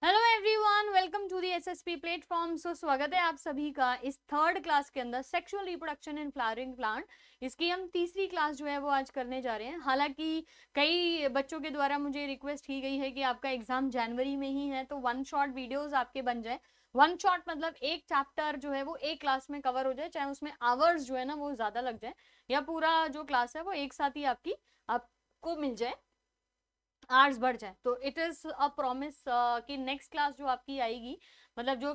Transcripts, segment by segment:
Hello everyone, welcome to the SSP platform. स्वागत है आप सभी का इस थर्ड क्लास के अंदर, sexual reproduction in flowering plant. इसकी हम तीसरी क्लास जो है वो आज करने जा रहे हैं। हालांकि कई बच्चों के द्वारा मुझे रिक्वेस्ट की गई है कि आपका एग्जाम जनवरी में ही है, तो वन शॉट वीडियोस आपके बन जाए। वन शॉट मतलब एक चैप्टर जो है वो एक क्लास में कवर हो जाए, चाहे उसमें आवर्स जो है ना वो ज्यादा लग जाए, या पूरा जो क्लास है वो एक साथ ही आपको मिल जाए, आवर्स बढ़ जाए। तो इट इज अ प्रॉमिस कि नेक्स्ट क्लास जो आपकी आएगी, मतलब जो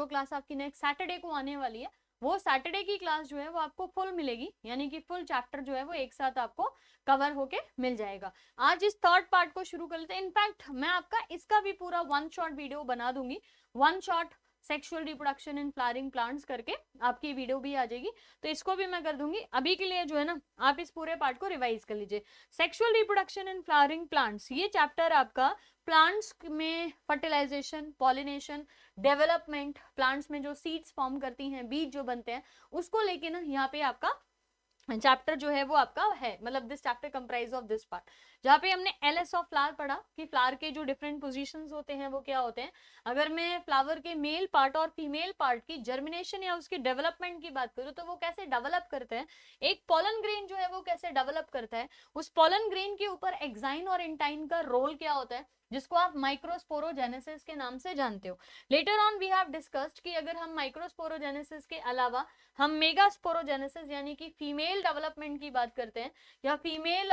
क्लास आपकी नेक्स्ट सैटरडे को आने वाली है, वो सैटरडे की क्लास जो है वो आपको फुल मिलेगी, यानी कि फुल चैप्टर जो है वो एक साथ आपको कवर होके मिल जाएगा। आज इस थर्ड पार्ट को शुरू कर लेते हैं। इनफैक्ट मैं आपका इसका भी पूरा वन शॉट वीडियो बना दूंगी, one shot sexual reproduction in flowering plants करके आपकी वीडियो भी आ जाएगी, तो इसको भी मैं कर दूंगी। अभी के लिए जो है ना आप इस पूरे पार्ट को रिवाइज कर लीजिए। Sexual reproduction in flowering plants, ये चैप्टर आपका प्लांट्स में फर्टिलाइजेशन, पॉलिनेशन, डेवलपमेंट, प्लांट्स में जो सीड्स फॉर्म करती हैं, बीज जो बनते हैं, उसको लेके ना यहाँ पे आपका चैप्टर जो है वो आपका है, मतलब this chapter comprise of this part, जहाँ पे हमने एलएस ऑफ फ्लावर पढ़ा कि फ्लावर के जो डिफरेंट पोजीशंस होते हैं वो क्या होते हैं। अगर मैं फ्लावर के मेल पार्ट और फीमेल पार्ट की जर्मिनेशन या उसके डेवलपमेंट की बात करूँ, तो वो कैसे डेवलप करते हैं, एक पॉलन ग्रेन जो है वो कैसे डेवलप करता है, उस पॉलन ग्रेन के ऊपर एक्साइन और इंटाइन का रोल क्या होता है, जिसको आप माइक्रोस्पोरोजेनेसिस के नाम से जानते हो। Later on we have discussed कि अगर हम माइक्रोस्पोरोजेनेसिस के अलावा हम मेगास्पोरोजेनेसिस यानी कि फीमेल डेवलपमेंट की बात करते हैं, या फीमेल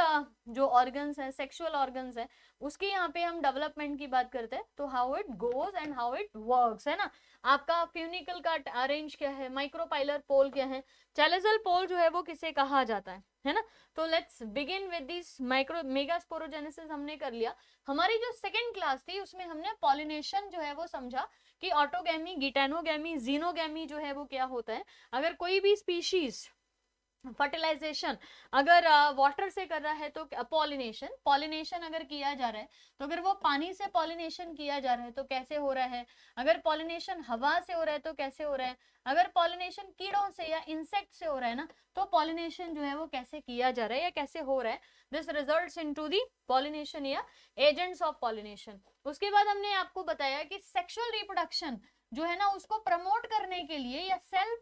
जो ऑर्गन्स हैं, सेक्सुअल ऑर्गन्स हैं, उसकी यहाँ पे हम डेवलपमेंट की बात करते हैं, तो how it goes and how it works, है ना। आपका फ्यूनिकल का अरेंज क्या है, माइक्रोपाइलर पोल क्या है, चैलेजल पोल जो है वो किसे कहा जाता है ना। तो let's begin with this micro megasporogenesis हमने कर लिया। हमारी जो सेकंड क्लास थी उसमें हमने पॉलिनेशन जो है वो समझा कि ऑटोगैमी, गिटेनोगैमी, जीनोगैमी जो है वो क्या होता है। अगर कोई भी स्पीशीज फर्टिलाइजेशन अगर वाटर से कर रहा है तो पॉलिनेशन, पॉलिनेशन अगर किया जा रहा है, तो अगर वो पानी से पॉलिनेशन किया जा रहा है तो कैसे हो रहा है, अगर पॉलिनेशन हवा से हो रहा है तो कैसे हो रहा है, अगर पॉलिनेशन कीड़ों से या इंसेक्ट से हो रहा है ना, तो पॉलिनेशन जो है वो कैसे किया जा रहा है या कैसे हो रहा है, this results into the pollination या एजेंट्स ऑफ पॉलिनेशन। उसके बाद हमने आपको बताया कि सेक्सुअल रिप्रोडक्शन जो है ना उसको प्रमोट करने के लिए, या सेल्फ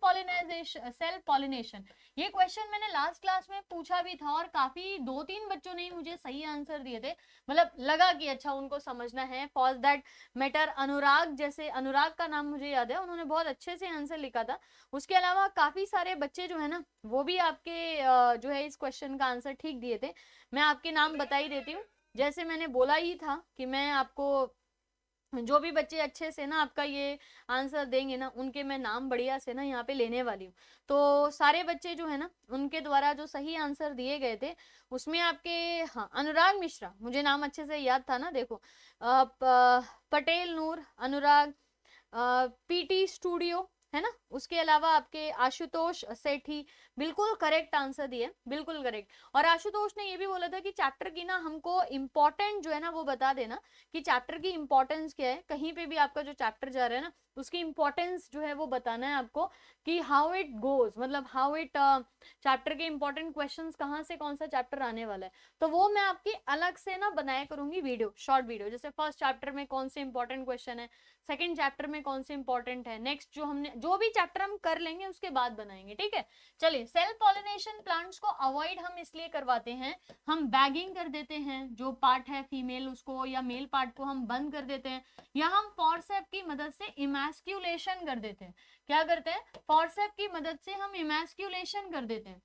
पॉलिनेशन, ये क्वेश्चन मैंने लास्ट क्लास में पूछा भी था और काफी 2-3 बच्चों ने ही मुझे सही आंसर दिए थे, मतलब लगा कि अच्छा उनको समझना है। फॉर दैट मैटर अनुराग, जैसे अनुराग का नाम मुझे याद है, उन्होंने बहुत अच्छे से आंसर लिखा था। उसके अलावा काफी सारे बच्चे जो है ना वो भी आपके जो है इस क्वेश्चन का आंसर ठीक दिए थे। मैं आपके नाम बता ही देती हूँ, जैसे मैंने बोला ही था कि मैं आपको जो भी बच्चे अच्छे से ना आपका ये आंसर देंगे ना, उनके मैं नाम बढ़िया से ना यहाँ पे लेने वाली हूँ। तो सारे बच्चे जो है ना उनके द्वारा जो सही आंसर दिए गए थे उसमें आपके, हाँ, अनुराग मिश्रा, मुझे नाम अच्छे से याद था ना, देखो पटेल नूर, अनुराग, पीटी स्टूडियो, है ना। उसके अलावा आपके आशुतोष सेठी, बिल्कुल करेक्ट आंसर दिए, बिल्कुल करेक्ट। और आशुतोष ने ये भी बोला था कि चैप्टर की ना हमको इम्पोर्टेंट जो है ना वो बता देना, कि चैप्टर की इंपॉर्टेंस क्या है, कहीं पे भी आपका जो चैप्टर जा रहा है ना उसकी इंपॉर्टेंस जो है वो बताना है आपको, कि हाउ इट गोज, मतलब हाउ इट, चैप्टर के इंपॉर्टेंट क्वेश्चंस कहाँ से कौन सा चैप्टर आने वाला है, तो वो मैं आपकी अलग से ना बनाया करूंगी वीडियो, शॉर्ट वीडियो, जैसे फर्स्ट चैप्टर में कौन से इंपॉर्टेंट क्वेश्चन है, सेकंड चैप्टर में कौन से इंपॉर्टेंट है, नेक्स्ट जो हमने जो भी चैप्टर हम कर लेंगे उसके बाद बनाएंगे, ठीक है। चलिए, सेल्फ पॉलिनेशन प्लांट्स को अवॉइड हम इसलिए करवाते हैं, हम बैगिंग कर देते हैं, जो पार्ट है फीमेल उसको या मेल पार्ट को हम बंद कर देते हैं, या हम फॉरसेप की मदद से इमैस्क्यूलेशन कर देते हैं। क्या करते हैं, फॉरसेप की मदद से हम इमैस्क्यूलेशन कर देते हैं।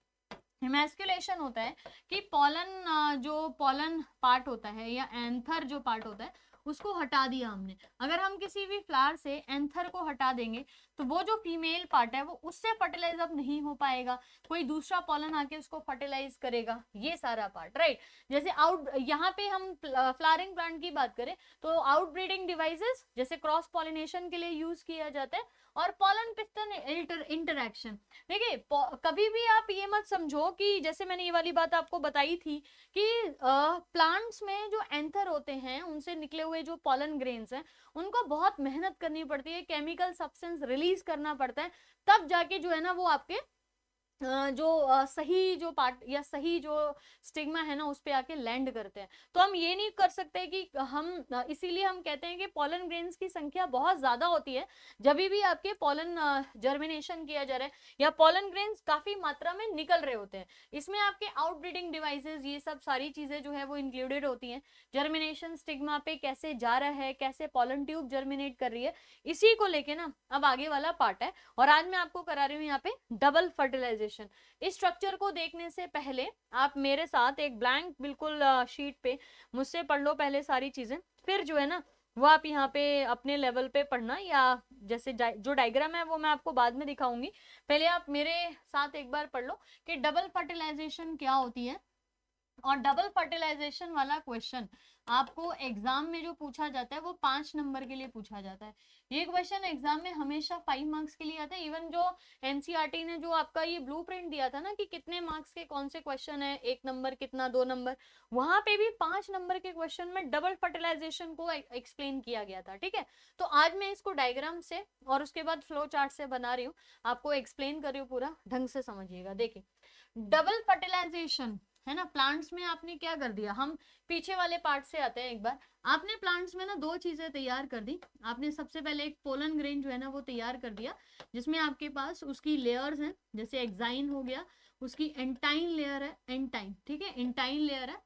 इमैस्कुलेशन होता है कि पॉलन, जो पॉलन पार्ट होता है या एंथर जो पार्ट होता है उसको हटा दिया हमने। अगर हम किसी भी फ्लावर से एंथर को हटा देंगे तो वो जो फीमेल पार्ट है वो उससे फर्टिलाइज अब नहीं हो पाएगा, कोई दूसरा पॉलन आके उसको फर्टिलाइज करेगा, ये सारा पार्ट, राइट। जैसे आउट, यहाँ पे हम फ्लावरिंग प्लांट की बात करें तो आउट ब्रीडिंग डिवाइसेस जैसे क्रॉस पॉलिनेशन के लिए यूज किया जाता है, और पॉलन पिस्टन इंटरैक्शन। देखिए, कभी भी आप ये मत समझो कि, जैसे मैंने ये वाली बात आपको बताई थी कि प्लांट्स में जो एंथर होते हैं उनसे निकले हुए जो पॉलन ग्रेन्स हैं उनको बहुत मेहनत करनी पड़ती है, केमिकल सब्सटेंस रिलीज करना पड़ता है, तब जाके जो है ना वो आपके जो सही जो पार्ट या सही जो स्टिग्मा है ना उस पे आके लैंड करते हैं। तो हम ये नहीं कर सकते कि हम इसीलिए हम कहते हैं कि पॉलन ग्रेन्स की संख्या बहुत ज्यादा होती है जब भी आपके पॉलन जर्मिनेशन किया जा रहा है या पॉलन ग्रेन्स काफी मात्रा में निकल रहे होते हैं। इसमें आपके आउटब्रीडिंग डिवाइसेस ये सब सारी चीजें जो है वो इंक्लूडेड होती हैं। जर्मिनेशन स्टिग्मा पे कैसे जा रहा है, कैसे पॉलन ट्यूब जर्मिनेट कर रही है, इसी को लेके ना अब आगे वाला पार्ट है। और आज मैं आपको करा रही हूँ यहाँ पे डबल फर्टिलाइजेशन। इस स्ट्रक्चर को देखने से पहले आप मेरे साथ एक ब्लैंक बिल्कुल शीट पे मुझसे पढ़ लो पहले सारी चीजें, फिर जो है ना वो आप यहाँ पे अपने लेवल पे पढ़ना, या जैसे जो डायग्राम है वो मैं आपको बाद में दिखाऊंगी। पहले आप मेरे साथ एक बार पढ़ लो कि डबल फर्टिलाइजेशन क्या होती है। और डबल फर्टिलाइजेशन वाला क्वेश्चन आपको एग्जाम में जो पूछा जाता है वो 5 नंबर के लिए पूछा जाता है। ये क्वेश्चन एग्जाम में हमेशा 5 मार्क्स के लिए आता है। इवन जो एनसीईआरटी ने जो आपका ये ब्लूप्रिंट दिया था ना कि कितने मार्क्स के कौन से क्वेश्चन है, 1 नंबर कितना, 2 नंबर, वहां पे भी 5 नंबर के क्वेश्चन में डबल फर्टिलाइजेशन को एक्सप्लेन किया गया था। ठीक है, तो आज मैं इसको डायग्राम से और उसके बाद फ्लो चार्ट से बना रही हूँ, आपको एक्सप्लेन कर रही हूँ, पूरा ढंग से समझिएगा। देखिए डबल फर्टिलाइजेशन है ना, प्लांट्स में आपने क्या कर दिया, हम पीछे वाले पार्ट से आते हैं। एक बार आपने प्लांट्स में ना 2 चीजें तैयार कर दी। आपने सबसे पहले एक पोलन ग्रेन जो है ना वो तैयार कर दिया, जिसमें आपके पास उसकी लेयर्स हैं, जैसे एक्साइन हो गया, उसकी एंटाइन लेयर है, एंटाइन, ठीक है, एंटाइन लेयर है।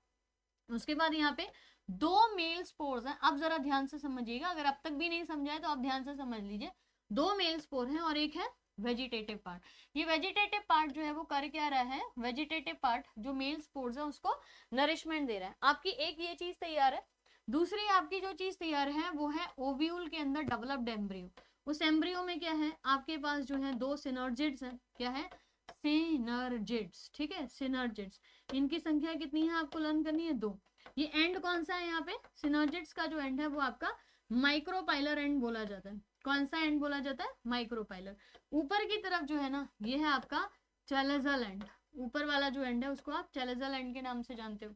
उसके बाद यहाँ पे 2 मेल स्पोर्स हैं। अब जरा ध्यान से समझिएगा, अगर अब तक भी नहीं समझाए तो आप ध्यान से समझ लीजिए। 2 मेल स्पोर हैं और एक है वेजिटेटिव पार्ट। ये वेजिटेटिव पार्ट जो है वो कर क्या रहा है, वेजिटेटिव पार्ट जो मेल स्पोर्स है उसको नरिशमेंट दे रहा है। आपकी एक ये चीज तैयार है। दूसरी आपकी जो चीज तैयार है वो है ओव्यूल के अंदर डेवलप्ड एम्ब्रियो। उस एम्ब्रियो में क्या है, आपके पास जो है 2 सिनर्जिड्स हैं। क्या है, सिनर्जिड्स, ठीक है, सिनर्जिड्स। इनकी संख्या कितनी है आपको लर्न करनी है, 2। ये एंड कौन सा है यहाँ पे, सिनर्जिड्स का जो एंड है वो आपका माइक्रोपाइलर एंड बोला जाता है। कौन सा एंड बोला जाता है, माइक्रोपाइलर। ऊपर की तरफ जो है ना ये है आपका चैलेजल एंड। ऊपर वाला जो एंड है उसको आप चैलेजल एंड के नाम से जानते हो।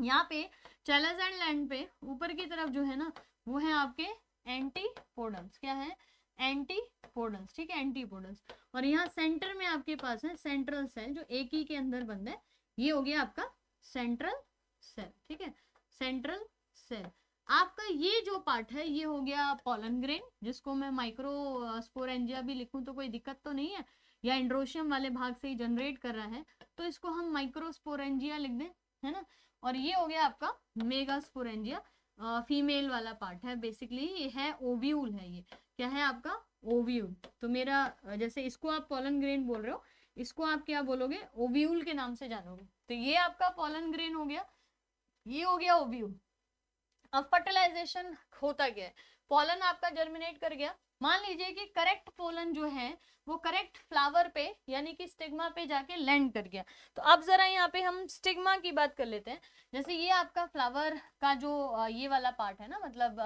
यहाँ पे चैलेजल एंड पे ऊपर की तरफ जो है ना वो है आपके एंटीपोडल्स। क्या है, एंटीपोडल्स, ठीक है, एंटीपोडल्स। और यहाँ सेंटर में आपके पास है सेंट्रल सेल जो एक ही के अंदर बंद है। ये हो गया आपका सेंट्रल सेल, ठीक है, सेंट्रल सेल। आपका ये जो पार्ट है ये हो गया पॉलन ग्रेन, जिसको मैं माइक्रो स्पोरेंजिया भी लिखूं तो कोई दिक्कत तो नहीं है, या एंड्रोशियम वाले भाग से ही जनरेट कर रहा है तो इसको हम माइक्रो स्पोरेंजिया लिख दें, है ना। और ये हो गया आपका मेगा स्पोरेंजिया, फीमेल वाला पार्ट है। बेसिकली ये है ओव्यूल है, ये क्या है आपका ओव्यूल। तो मेरा जैसे इसको आप पॉलन ग्रेन बोल रहे हो, इसको आप क्या बोलोगे, ओव्यूल के नाम से जानोगे। तो ये आपका पॉलन ग्रेन हो गया, ये हो गया ओव्यूल। अब फर्टिलाइजेशन होता क्या है, पोलन आपका जर्मिनेट कर गया। मान लीजिए कि करेक्ट पोलन जो है वो करेक्ट फ्लावर पे यानी कि स्टिग्मा पे जाके लैंड कर गया। तो अब जरा यहाँ पे हम स्टिग्मा की बात कर लेते हैं। जैसे ये आपका फ्लावर का जो ये वाला पार्ट है ना, मतलब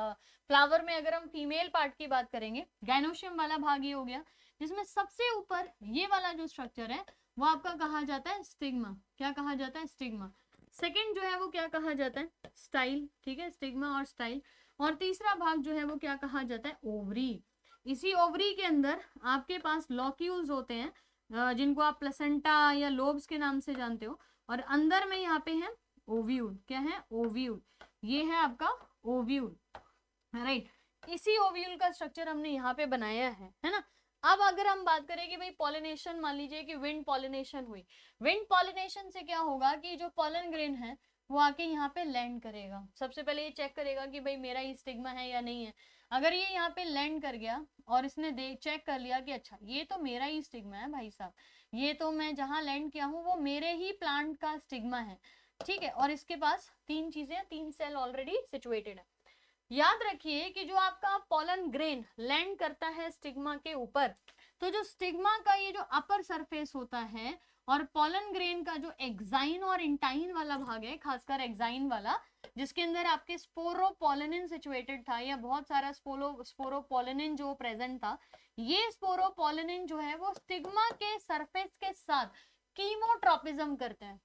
फ्लावर में अगर हम फीमेल पार्ट की बात करेंगे, गाइनोशियम वाला भाग ये हो गया, जिसमें सबसे ऊपर ये वाला जो स्ट्रक्चर है वो आपका कहा जाता है स्टिग्मा। क्या कहा जाता है, स्टिग्मा। सेकेंड जो है वो क्या कहा जाता है, स्टाइल, ठीक है, स्टिग्मा और स्टाइल। और तीसरा भाग जो है वो क्या कहा जाता है, ओवरी। इसी ओवरी के अंदर आपके पास लॉक्यूल्स होते हैं, जिनको आप प्लेसेंटा या लोब्स के नाम से जानते हो। और अंदर में यहाँ पे है ओव्यूल। क्या है, ओव्यूल। ये है आपका ओव्यूल, राइट। इसी ओव्यूल का स्ट्रक्चर हमने यहाँ पे बनाया है ना। अब अगर हम बात करें कि भाई पॉलिनेशन, मान लीजिए कि विंड पॉलिनेशन हुई। विंड पॉलिनेशन से क्या होगा कि जो पॉलन ग्रेन है वो आके यहाँ पे लैंड करेगा। सबसे पहले ये चेक करेगा कि भाई मेरा ही स्टिग्मा है या नहीं है। अगर ये यहाँ पे लैंड कर गया और इसने देख चेक कर लिया कि अच्छा ये तो मेरा ही स्टिग्मा है भाई साहब, ये तो मैं जहाँ लैंड किया हूँ वो मेरे ही प्लांट का स्टिग्मा है, ठीक है, और इसके पास 3 चीजें, 3 सेल ऑलरेडी सिचुएटेड है। याद रखिए कि जो आपका पॉलन ग्रेन लैंड करता है स्टिग्मा के ऊपर, तो जो स्टिग्मा का ये जो अपर सरफेस होता है और पॉलन ग्रेन का जो एक्साइन और इंटाइन वाला भाग है, खासकर एक्साइन वाला, जिसके अंदर आपके स्पोरोपोलेनिन सिचुएटेड था या बहुत सारा स्पोरोपोलेनिन जो प्रेजेंट था, ये स्पोरोपोलेनिन जो है वो स्टिग्मा के सरफेस के साथ कीमोट्रोपिज्म करते हैं।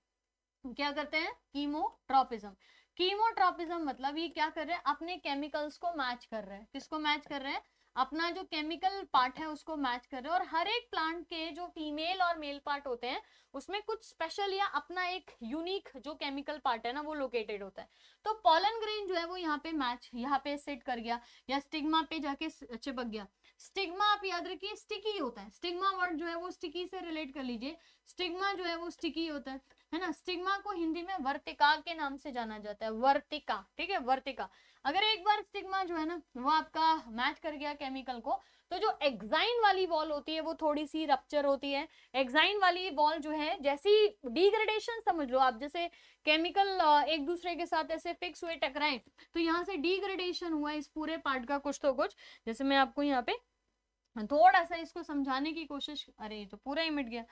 क्या करते हैं, कीमोट्रोपिज्म। कीमोट्रोपिज्म मतलब ये क्या कर रहे हैं, अपने केमिकल्स को मैच कर रहे हैं। किसको मैच कर रहे हैं, अपना जो केमिकल पार्ट है उसको मैच कर रहे हैं, और हर एक प्लांट के जो फीमेल और मेल पार्ट होते हैं उसमें कुछ स्पेशल या अपना एक यूनिक जो केमिकल पार्ट है ना वो लोकेटेड होता है। तो पॉलन ग्रेन जो है वो यहाँ पे मैच, यहाँ पे सेट कर गया या स्टिग्मा पे जाके चिपक गया। स्टिग्मा आप याद रखिए स्टिकी होता है, स्टिग्मा वर्ड जो है वो स्टिकी से रिलेट कर लीजिए, स्टिग्मा जो है वो स्टिकी होता है ना। स्टिग्मा को हिंदी में वर्तिका के नाम से जाना जाता है, वर्तिका, ठीक है, वर्तिका। अगर एक बार स्टिग्मा जो है ना वो आपका मैच कर गया केमिकल को, तो जो एक्साइन वाली वॉल होती है वो थोड़ी सी रप्चर होती है। एक्साइन वाली वॉल जो है जैसी डिग्रेडेशन समझ लो आप, जैसे केमिकल एक दूसरे के साथ ऐसे फिक्स हुए टकराए, तो यहाँ से डिग्रेडेशन हुआ इस पूरे पार्ट का कुछ तो कुछ। जैसे मैं आपको यहाँ पे थोड़ा सा इसको समझाने की कोशिश, अरे ये तो पूरा ही मिट गया,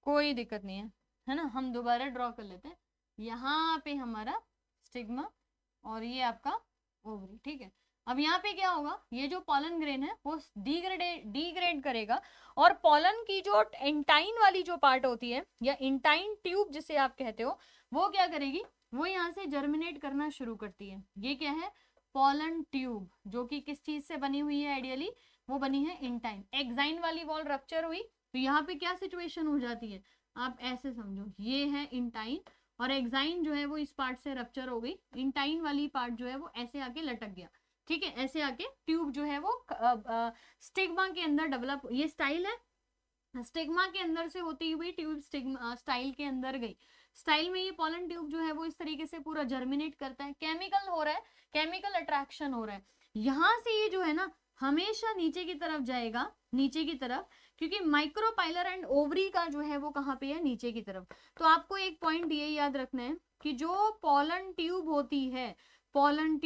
कोई दिक्कत नहीं है ना, हम दोबारा ड्रॉ कर लेते हैं। यहाँ पे हमारा स्टिग्मा और ये आपका ओवरी, ठीक है। अब यहाँ पे क्या होगा, ये जो पॉलन ग्रेन है वो डिग्रेड करेगा, और पॉलन की जो इंटाइन वाली जो पार्ट होती है या इंटाइन ट्यूब जिसे आप कहते हो, वो क्या करेगी, वो यहाँ से जर्मिनेट करना शुरू करती है। ये क्या है, पॉलन ट्यूब, जो कि किस चीज से बनी हुई है आइडियली, वो बनी है इंटाइन। एक्साइन वाली वॉल रप्चर हुई तो यहाँ पे क्या सिचुएशन हो जाती है, आप ऐसे समझो, ये है इंटाइन और एक्साइन जो है वो इस पार्ट से रप्चर हो गई, इंटाइन वाली पार्ट जो है वो ऐसे आके लटक गया, ठीक है, ऐसे आके ट्यूब जो है वो स्टिग्मा के अंदर डेवलप, ये स्टाइल है, स्टिग्मा के अंदर से होती हुई ट्यूब स्टिग्मा स्टाइल के अंदर गई। स्टाइल में ये पॉलन ट्यूब जो है वो इस तरीके से पूरा जर्मिनेट करता है, केमिकल हो रहा है, केमिकल अट्रैक्शन हो रहा है, यहाँ से ये जो है ना हमेशा नीचे की तरफ जाएगा, नीचे की तरफ, क्योंकि माइक्रोपाइलर एंड ओवरी का जो है वो कहाँ पे है, नीचे की तरफ। तो आपको एक पॉइंट ये याद रखना है कि जो पॉलन ट्यूब होती है, पोलन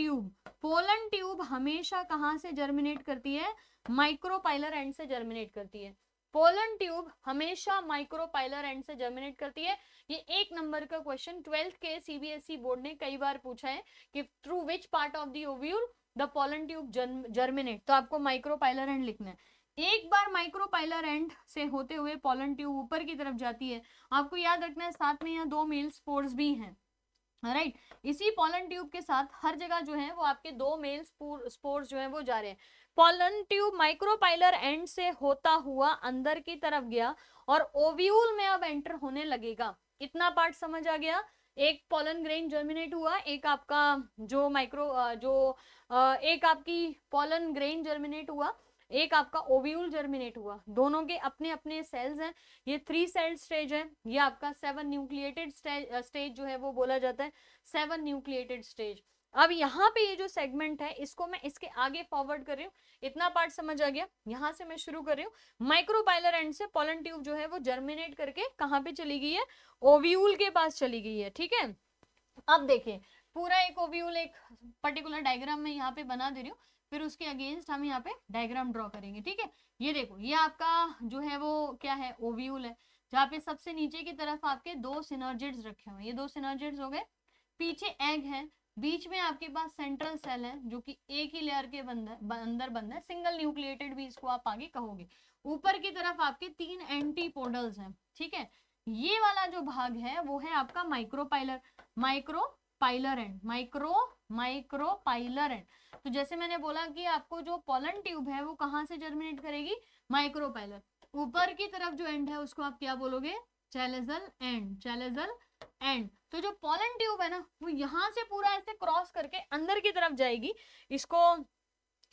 ट्यूब हमेशा कहाँ से जर्मिनेट करती है, माइक्रोपाइलर एंड से जर्मिनेट करती है। पोलन ट्यूब हमेशा माइक्रोपाइलर एंड से जर्मिनेट करती है। ये 1 नंबर का क्वेश्चन 12th के सीबीएसई बोर्ड ने कई बार पूछा है कि through which part of the ovule the pollen tube germinate, तो आपको माइक्रोपाइलर एंड लिखना है। एक बार माइक्रोपाइलर एंड से होते हुए पोलन ट्यूब ऊपर की तरफ जाती है, आपको याद रखना है साथ में यहाँ 2 मेल स्पोर्स भी हैं, राइट। इसी पोलन ट्यूब के साथ हर जगह जो है वो आपके 2 मेल स्पोर्स जो है वो जा रहे हैं। पोलन ट्यूब माइक्रोपाइलर एंड से होता हुआ अंदर की तरफ गया और ओव्यूल में अब एंटर होने लगेगा। इतना पार्ट समझ आ गया, एक पोलन ग्रेन जर्मिनेट हुआ, एक आपका जो एक आपकी पोलन ग्रेन जर्मिनेट हुआ, एक आपका ओव्यूल जर्मिनेट हुआ, दोनों के अपने अपने सेल्स हैं। ये 3 सेल स्टेज है, ये आपका 7 न्यूक्लिएटेड स्टेज जो है वो बोला जाता है, 7 न्यूक्लिएटेड स्टेज। अब यहाँ पे ये जो सेगमेंट है इसको मैं इसके आगे फॉरवर्ड कर रही हूँ, इतना पार्ट समझ आ गया। यहाँ से मैं शुरू कर रही हूँ, माइक्रोपाइलर एंड से पोलन ट्यूब जो है वो जर्मिनेट करके कहाँ पे चली गई है, ओव्यूल के पास चली गई है, ठीक है। अब देखिए पूरा एक ओव्यूल एक पर्टिकुलर डायग्राम में यहाँ पे बना दे रही हूँ, फिर उसके अगेंस्ट हम यहाँ पे डायग्राम ड्रॉ करेंगे, ठीक है। ये देखो, ये आपका जो है वो क्या है, ओव्यूल है, जहाँ पे सबसे नीचे की तरफ आपके 2 सिनर्जिड्स रखे हुए हैं, ये 2 सिनर्जिड्स हो गए, पीछे एग है, बीच में आपके पास सेंट्रल सेल है जो कि एक ही लेयर के अंदर बंद है, सिंगल न्यूक्लिएटेड भी इसको आप आगे कहोगे। ऊपर की तरफ आपके 3 एंटीपोडल्स हैं, ठीक है। ये वाला जो भाग है वो है आपका माइक्रोपाइलर एंड, माइक्रोपाइलर एंड। तो जैसे मैंने बोला कि आपको जो पोलन ट्यूब है वो कहाँ से जर्मिनेट करेगी, माइक्रोपाइलर। ऊपर की तरफ जो एंड है उसको आप क्या बोलोगे, चैलेजल एंड, चैलेजल एंड। तो जो पोलन ट्यूब है ना वो यहाँ से पूरा ऐसे क्रॉस करके अंदर की तरफ जाएगी, इसको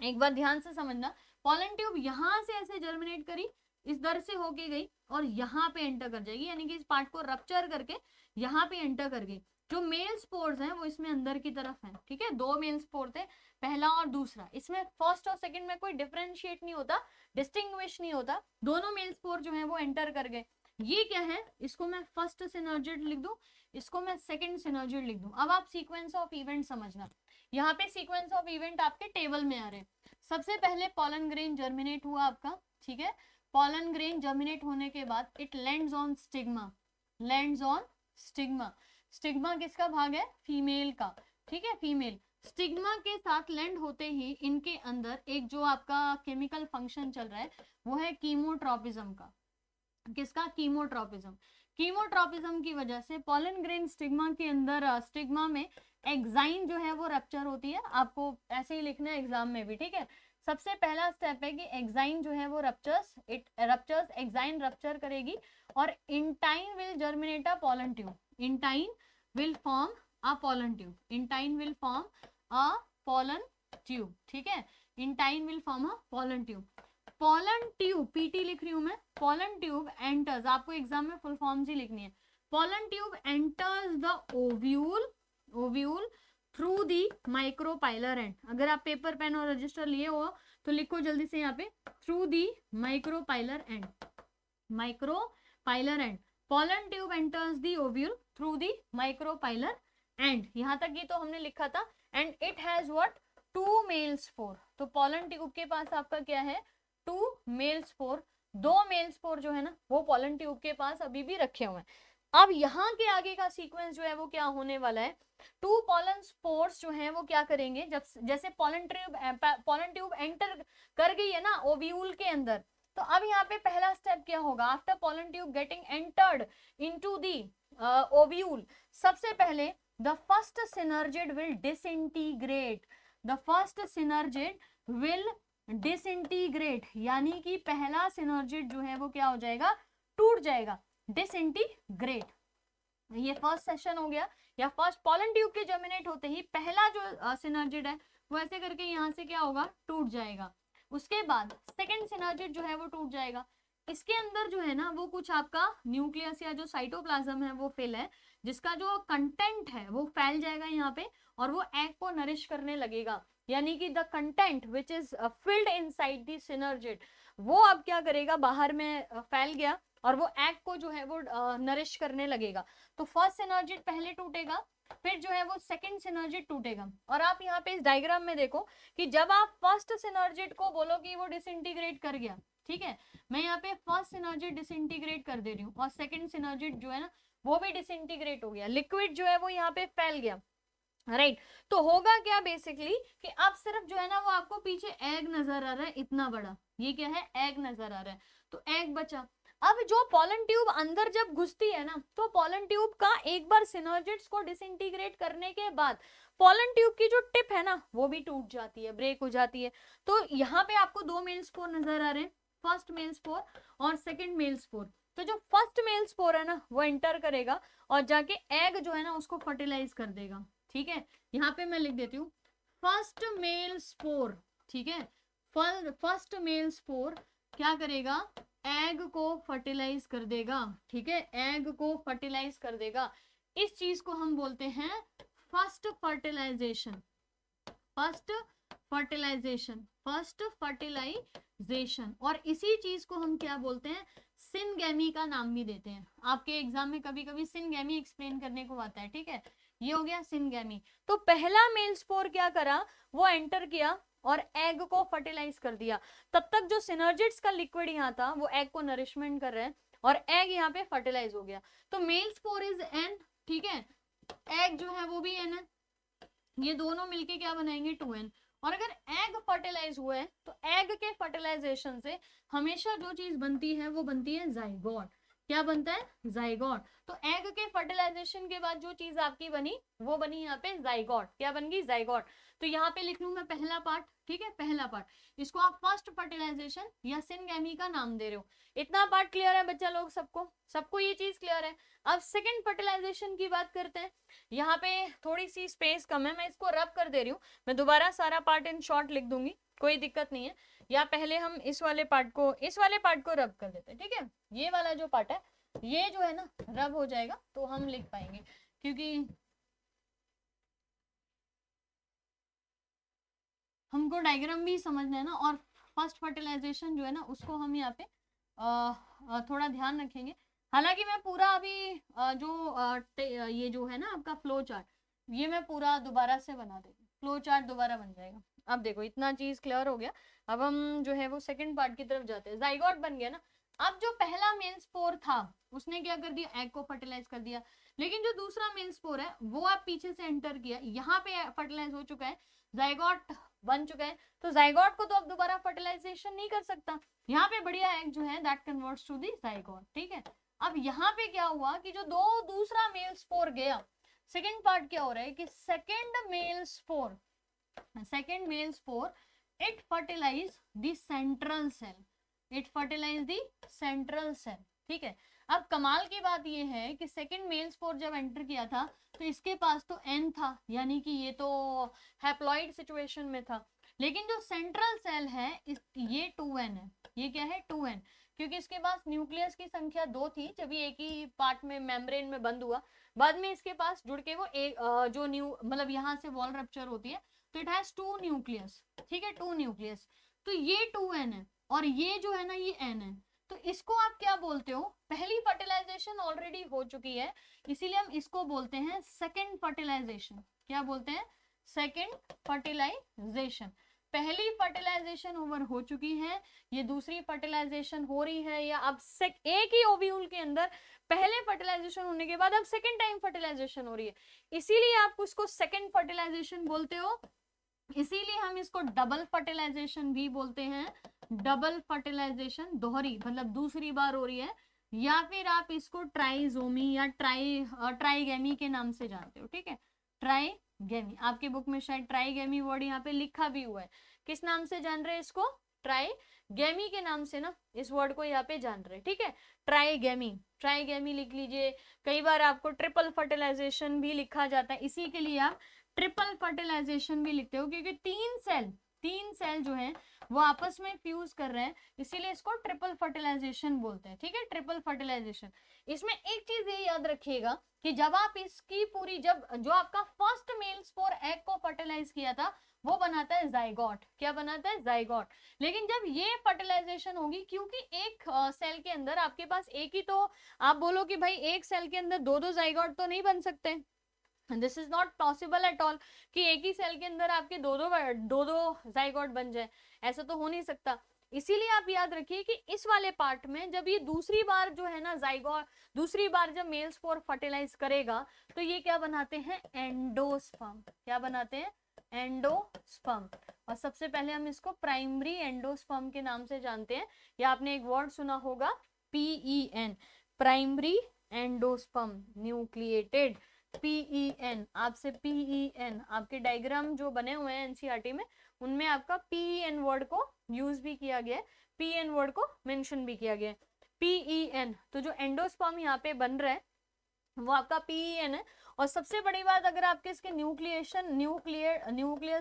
एक बार ध्यान से समझना। पोलन ट्यूब यहाँ से ऐसे जर्मिनेट करी, इस दर से होके गई और यहाँ पे एंटर कर जाएगी, यानी कि इस पार्ट को रप्चर करके यहाँ पे एंटर कर गई। जो मेल स्पोर्स हैं वो इसमें अंदर की तरफ हैं, ठीक है, 2 मेल स्पोर थे, पहला और दूसरा। इसमें फर्स्ट और सेकंड में कोई डिफरेंशिएट नहीं होता, डिस्टिंग्विश नहीं होता, दोनों मेल स्पोर जो है वो एंटर कर गए। ये क्या है, इसको मैं फर्स्ट सिनर्जिड लिख दूं, इसको मैं सेकंड सिनर्जिड लिख दूं। अब आप सीक्वेंस ऑफ इवेंट समझना, यहाँ पे सीक्वेंस ऑफ इवेंट आपके टेबल में आ रहे हैं। सबसे पहले पोलन ग्रेन जर्मिनेट हुआ आपका, ठीक है। पोलन ग्रेन जर्मिनेट होने के बाद it lands on stigma, lands on stigma. Stigma किसका भाग है, फीमेल का, ठीक है, फीमेल। स्टिग्मा के साथ लैंड होते ही इनके अंदर एक जो आपका केमिकल फंक्शन चल रहा है वो है कीमोट्रोपिज्म का। किसका, कीमोट्रोपिज्म। कीमोट्रॉपिज्म की वजह से पॉलन ग्रेन स्टिग्मा के अंदर स्टिग्मा में एक्साइन जो है वो रप्चर होती है। आपको ऐसे ही लिखना है एग्जाम में भी, ठीक है। सबसे पहला स्टेप है कि एक्साइन जो है वो रप्चर्स एक्साइन रप्चर करेगी और intine will germinate a pollen tube. Intine will form a pollen tube. Intine will form a pollen tube, ठीक है। Intine will form a pollen tube. Pollen tube, PT लिख रही हूं मैं, पॉलन ट्यूब एंटर्स, आपको exam में full forms ही लिखनी है। Pollen tube enters the ovule through the micropylar and. अगर आप पेपर पेन और रजिस्टर लिए हो तो लिखो जल्दी से यहाँ पे, through the micropylar and. Micropylar and, pollen tube enters the ovule through the micropylar and. यहां तक ही तो हमने लिखा था। And it has what, 2 male spore. तो पॉलन ट्यूब के पास आपका क्या है, 2 मेल स्पोर। 2 मेल स्पोर जो है ना वो पॉलन ट्यूब के पास अभी भी रखे हुए हैं। अब यहाँ के आगे का सीक्वेंस जो है वो क्या होने वाला है, 2 पॉलन स्पोर्स जो है वो क्या करेंगे, जब जैसे पॉलन ट्यूब एंटर कर गई है ना ओव्यूल के अंदर, तो अब यहाँ पे पहला स्टेप क्या होगा, after pollen tube getting entered into the ovule, सबसे पहले the first synergid will disintegrate. The first synergid will disintegrate, यानी कि पहला सिनर्जिड जो है वो क्या हो जाएगा, टूट जाएगा, डिसइंटीग्रेट। ये फर्स्ट सेशन हो गया, या फर्स्ट पॉलन ट्यूब के जर्मिनेट होते ही पहला जो सिनर्जिड है वो ऐसे करके यहाँ से क्या होगा, टूट जाएगा। उसके बाद सेकंड सिनर्जिड जो है वो टूट जाएगा। इसके अंदर जो है ना वो कुछ आपका न्यूक्लियस या जो साइटोप्लाज्म है वो फिल है, जिसका जो कंटेंट है वो फैल जाएगा यहाँ पे और वो एग को नरिश करने लगेगा। यानी कि the content which is filled inside the synergid, वो अब क्या करेगा, बाहर में फैल गया और वो एग को जो है वो नरिश करने लगेगा। तो फर्स्ट सिनर्जिड पहले टूटेगा, फिर जो है वो सेकंड सिनर्जिड टूटेगा। और आप यहाँ पे इस डायग्राम में देखो कि जब आप फर्स्ट सिनर्जिड को बोलो कि वो डिसइंटीग्रेट कर गया, ठीक है, मैं यहाँ पे फर्स्ट सिनर्जिड डिसइंटीग्रेट कर दे रही हूँ और सेकंड सिनर्जिड जो है ना वो भी डिसइंटीग्रेट हो गया, लिक्विड जो है वो यहाँ पे फैल गया, राइट। तो होगा क्या बेसिकली कि अब सिर्फ जो है ना वो आपको पीछे एग नजर आ रहा है इतना बड़ा, ये क्या है, एग नजर आ रहा है, तो एग बचा। अब जो पॉलन ट्यूब अंदर जब घुसती है ना, तो पॉलन ट्यूब का एक बार सिनर्जिड्स को डिसइंटीग्रेट करने के बाद पॉलन ट्यूब की जो टिप है ना वो भी टूट जाती है, ब्रेक हो जाती है। तो यहाँ पे आपको 2 मेल स्पोर नजर आ रहे हैं, फर्स्ट मेल स्पोर और सेकंड मेल स्पोर। तो जो फर्स्ट मेल स्पोर है ना वो एंटर करेगा और जाके एग जो है ना उसको फर्टिलाइज कर देगा, ठीक है। यहाँ पे मैं लिख देती हूँ फर्स्ट मेल स्पोर, ठीक है। फर्स्ट मेल स्पोर क्या करेगा, एग को फर्टिलाइज कर देगा, ठीक है, एग को फर्टिलाइज कर देगा। इस चीज को हम बोलते हैं first fertilization. First fertilization, first fertilization. और इसी चीज को हम क्या बोलते हैं, सिनगैमी का नाम भी देते हैं। आपके एग्जाम में कभी कभी सिनगैमी एक्सप्लेन करने को आता है, ठीक है, ये हो गया सिनगैमी। तो पहला मेल स्पोर क्या करा, वो एंटर किया और एग को फर्टिलाइज कर दिया। तब तक जो सिनर्जिड्स का लिक्विड यहाँ था वो एग को नरिशमेंट कर रहे हैं और एग यहाँ पे फर्टिलाइज हो गया। तो मेल स्पोर इज एन, ठीक है, एग जो है वो भी एन है, ये दोनों मिलके क्या बनाएंगे, 2n। और अगर एग फर्टिलाइज हुआ है तो एग के फर्टिलाइजेशन से हमेशा जो चीज बनती है वो बनती है जाइगोट। क्या बनता है, जाइगोट। तो एग के फर्टिलाइजेशन के बाद जो चीज आपकी बनी वो बनी यहाँ पे जाइगोट। क्या बन गई, जाइगोट। तो यहाँ पे लिख लूं मैं पहला पार्ट, ठीक है, पहला पार्ट, इसको आप फर्स्ट फर्टिलाइजेशन या सिनगैमी का नाम दे रहे हो। इतना पार्ट क्लियर है बच्चा लोग, सबको ये चीज क्लियर है। अब सेकेंड फर्टिलाइजेशन की बात करते हैं। यहाँ पे थोड़ी सी स्पेस कम है, मैं इसको रब कर दे रही हूँ, मैं दोबारा सारा पार्ट इन शॉर्ट लिख दूंगी, कोई दिक्कत नहीं है। या पहले हम इस वाले पार्ट को रब कर देते हैं, ठीक है। ये वाला जो पार्ट है ये जो है ना रब हो जाएगा तो हम लिख पाएंगे, क्योंकि हमको डायग्राम भी समझना है ना। और फर्स्ट फर्टिलाइजेशन जो है ना उसको हम यहाँ पे थोड़ा ध्यान रखेंगे। हालांकि मैं पूरा अभी ये जो है ना आपका फ्लो चार्ट, ये मैं पूरा दोबारा से बना देती हूँ, फ्लो चार्ट दोबारा बन जाएगा। अब देखो इतना चीज क्लियर हो गया। अब हम जो है वो सेकंड पार्ट की तरफ जाते हैं। जाइगोट बन गया ना। अब जो पहला मेल स्पोर था उसने क्या कर दिया, एग को फर्टिलाइज कर दिया। लेकिन जो दूसरा मेल स्पोर है वो आप पीछे से एंटर किया, यहाँ पे फर्टिलाइज हो चुका है, जाइगोट बन चुका है। तो जाइगोट को तो अब दोबारा फर्टिलाइजेशन नहीं कर सकता, यहाँ पे बढ़िया एग जो है that converts to the zygote, ठीक है। अब यहाँ पे क्या हुआ कि जो दूसरा मेल स्पोर गया, सेकेंड पार्ट क्या हो रहा है कि second male spore it fertilize the central cell, ठीक है। अब कमाल की बात ये है कि सेकेंड मेल स्पोर जब एंटर किया था तो इसके पास तो एन था, यानी कि ये तो हैप्लॉइड सिचुएशन में था, लेकिन जो सेंट्रल सेल है ये 2n है, ये क्या है 2n, क्योंकि इसके पास न्यूक्लियस की संख्या 2 थी जब ये एक ही पार्ट में मेम्ब्रेन में बंद हुआ, बाद में इसके पास जुड़ के वो एक जो मतलब यहाँ से वॉल रप्चर होती है तो इट हैज 2 न्यूक्लियस, ठीक है, 2 न्यूक्लियस, तो ये 2n है और ये जो है ना ये n है, तो इसको आप क्या बोलते हो, पहली फर्टिलाइजेशन ऑलरेडी हो चुकी है, इसीलिए हम इसको बोलते हैं सेकेंड फर्टिलाइजेशन। क्या बोलते हैं, सेकेंड फर्टिलाइजेशन। पहली फर्टिलाइजेशन ओवर हो चुकी है, ये दूसरी फर्टिलाइजेशन हो रही है, या अब एक ही ओव्यूल के अंदर पहले फर्टिलाइजेशन होने के बाद अब सेकेंड टाइम फर्टिलाइजेशन हो रही है, इसीलिए आप उसको सेकेंड फर्टिलाइजेशन बोलते हो, इसीलिए हम इसको डबल फर्टिलाइजेशन भी बोलते हैं। डबल फर्टिलाइजेशन, दोहरी मतलब दूसरी बार हो रही है, या फिर आप इसको ट्राइजोमी या ट्राइगेमी के नाम से जानते हो, ठीक है, ट्राइगेमी। आपके बुक में शायद ट्राइगेमी वर्ड यहाँ पे लिखा भी हुआ है, किस नाम से जान रहे हैं इसको, ट्राइगेमी के नाम से ना इस वर्ड को यहाँ पे जान रहे हैं, ठीक है, ट्राइगेमी लिख लीजिए। कई बार आपको ट्रिपल फर्टिलाइजेशन भी लिखा जाता है, इसी के लिए आप ट्रिपल फर्टिलाइजेशन भी लिखते हो, क्योंकि तीन सेल जो है वो आपस में फ्यूज कर रहे हैं, इसीलिए इसको ट्रिपल फर्टिलाइजेशन बोलते हैं, ठीक है, ट्रिपल फर्टिलाइजेशन। इसमें एक चीज ये याद रखिएगा कि जब आप इसकी पूरी, जब जो आपका फर्स्ट मेल स्पोर एग को फर्टिलाइज किया था वो बनाता है जाइगोट, क्या बनाता है, जाइगोट। लेकिन जब ये फर्टिलाइजेशन होगी, क्योंकि एक सेल के अंदर आपके पास एक ही, तो आप बोलो कि भाई एक सेल के अंदर दो जाइगोट तो नहीं बन सकते, this is not possible at all, कि एक ही सेल के अंदर आपके दो जाइगोट बन जाए, ऐसा तो हो नहीं सकता। इसीलिए आप याद रखिए कि इस वाले पार्ट में जब ये दूसरी बार जो है ना जाइगोट, दूसरी बार जब मेल स्पोर फर्टिलाइज करेगा तो ये क्या बनाते हैं, एंडोस्पर्म। क्या बनाते हैं, एंडोस्पर्म। और सबसे पहले हम इसको प्राइमरी एंडोस्पर्म के नाम से जानते हैं, या आपने एक वर्ड सुना होगा PEN, primary endosperm, nucleated, PEN, आपसे PEN, आपके डायग्राम जो बने हुए हैं एनसीईआरटी में उनमें आपका PEN वर्ड को यूज भी किया गया है, PEN वर्ड को मेंशन भी किया गया है, PEN। तो जो एंडोस्पर्म यहाँ पे बन रहा है वो आपका PEN है। और सबसे बड़ी बात, अगर आपके इसके न्यूक्लियस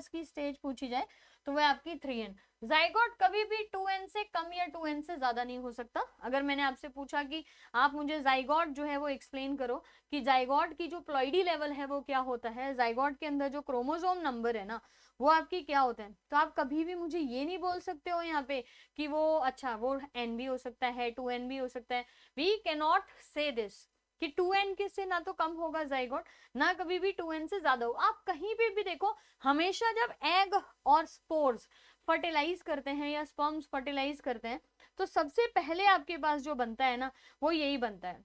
की स्टेज पूछी जाए तो वह आपकी 3n। जाइगोट कभी भी 2n से कम या 2n से ज्यादा नहीं हो सकता। अगर मैंने आपसे पूछा कि आप मुझे जाइगोट जो है वो एक्सप्लेन करो कि जाइगोट की जो प्लॉइडी लेवल है वो क्या होता है, जाइगोट के अंदर जो क्रोमोसोम नंबर है ना वो आपकी क्या होते हैं, तो आप कभी भी मुझे ये नहीं बोल सकते हो यहाँ पे कि वो अच्छा वो n भी हो सकता है 2n भी हो सकता है। वी कैनॉट से दिस कि 2n के से ना तो कम होगा जाइगोट, ना कभी भी 2n से ज्यादा हो। आप कहीं पे भी देखो, हमेशा जब एग और स्पोर्स फर्टिलाइज करते हैं या स्पर्म्स फर्टिलाइज करते हैं तो सबसे पहले आपके पास जो बनता है ना वो यही बनता है,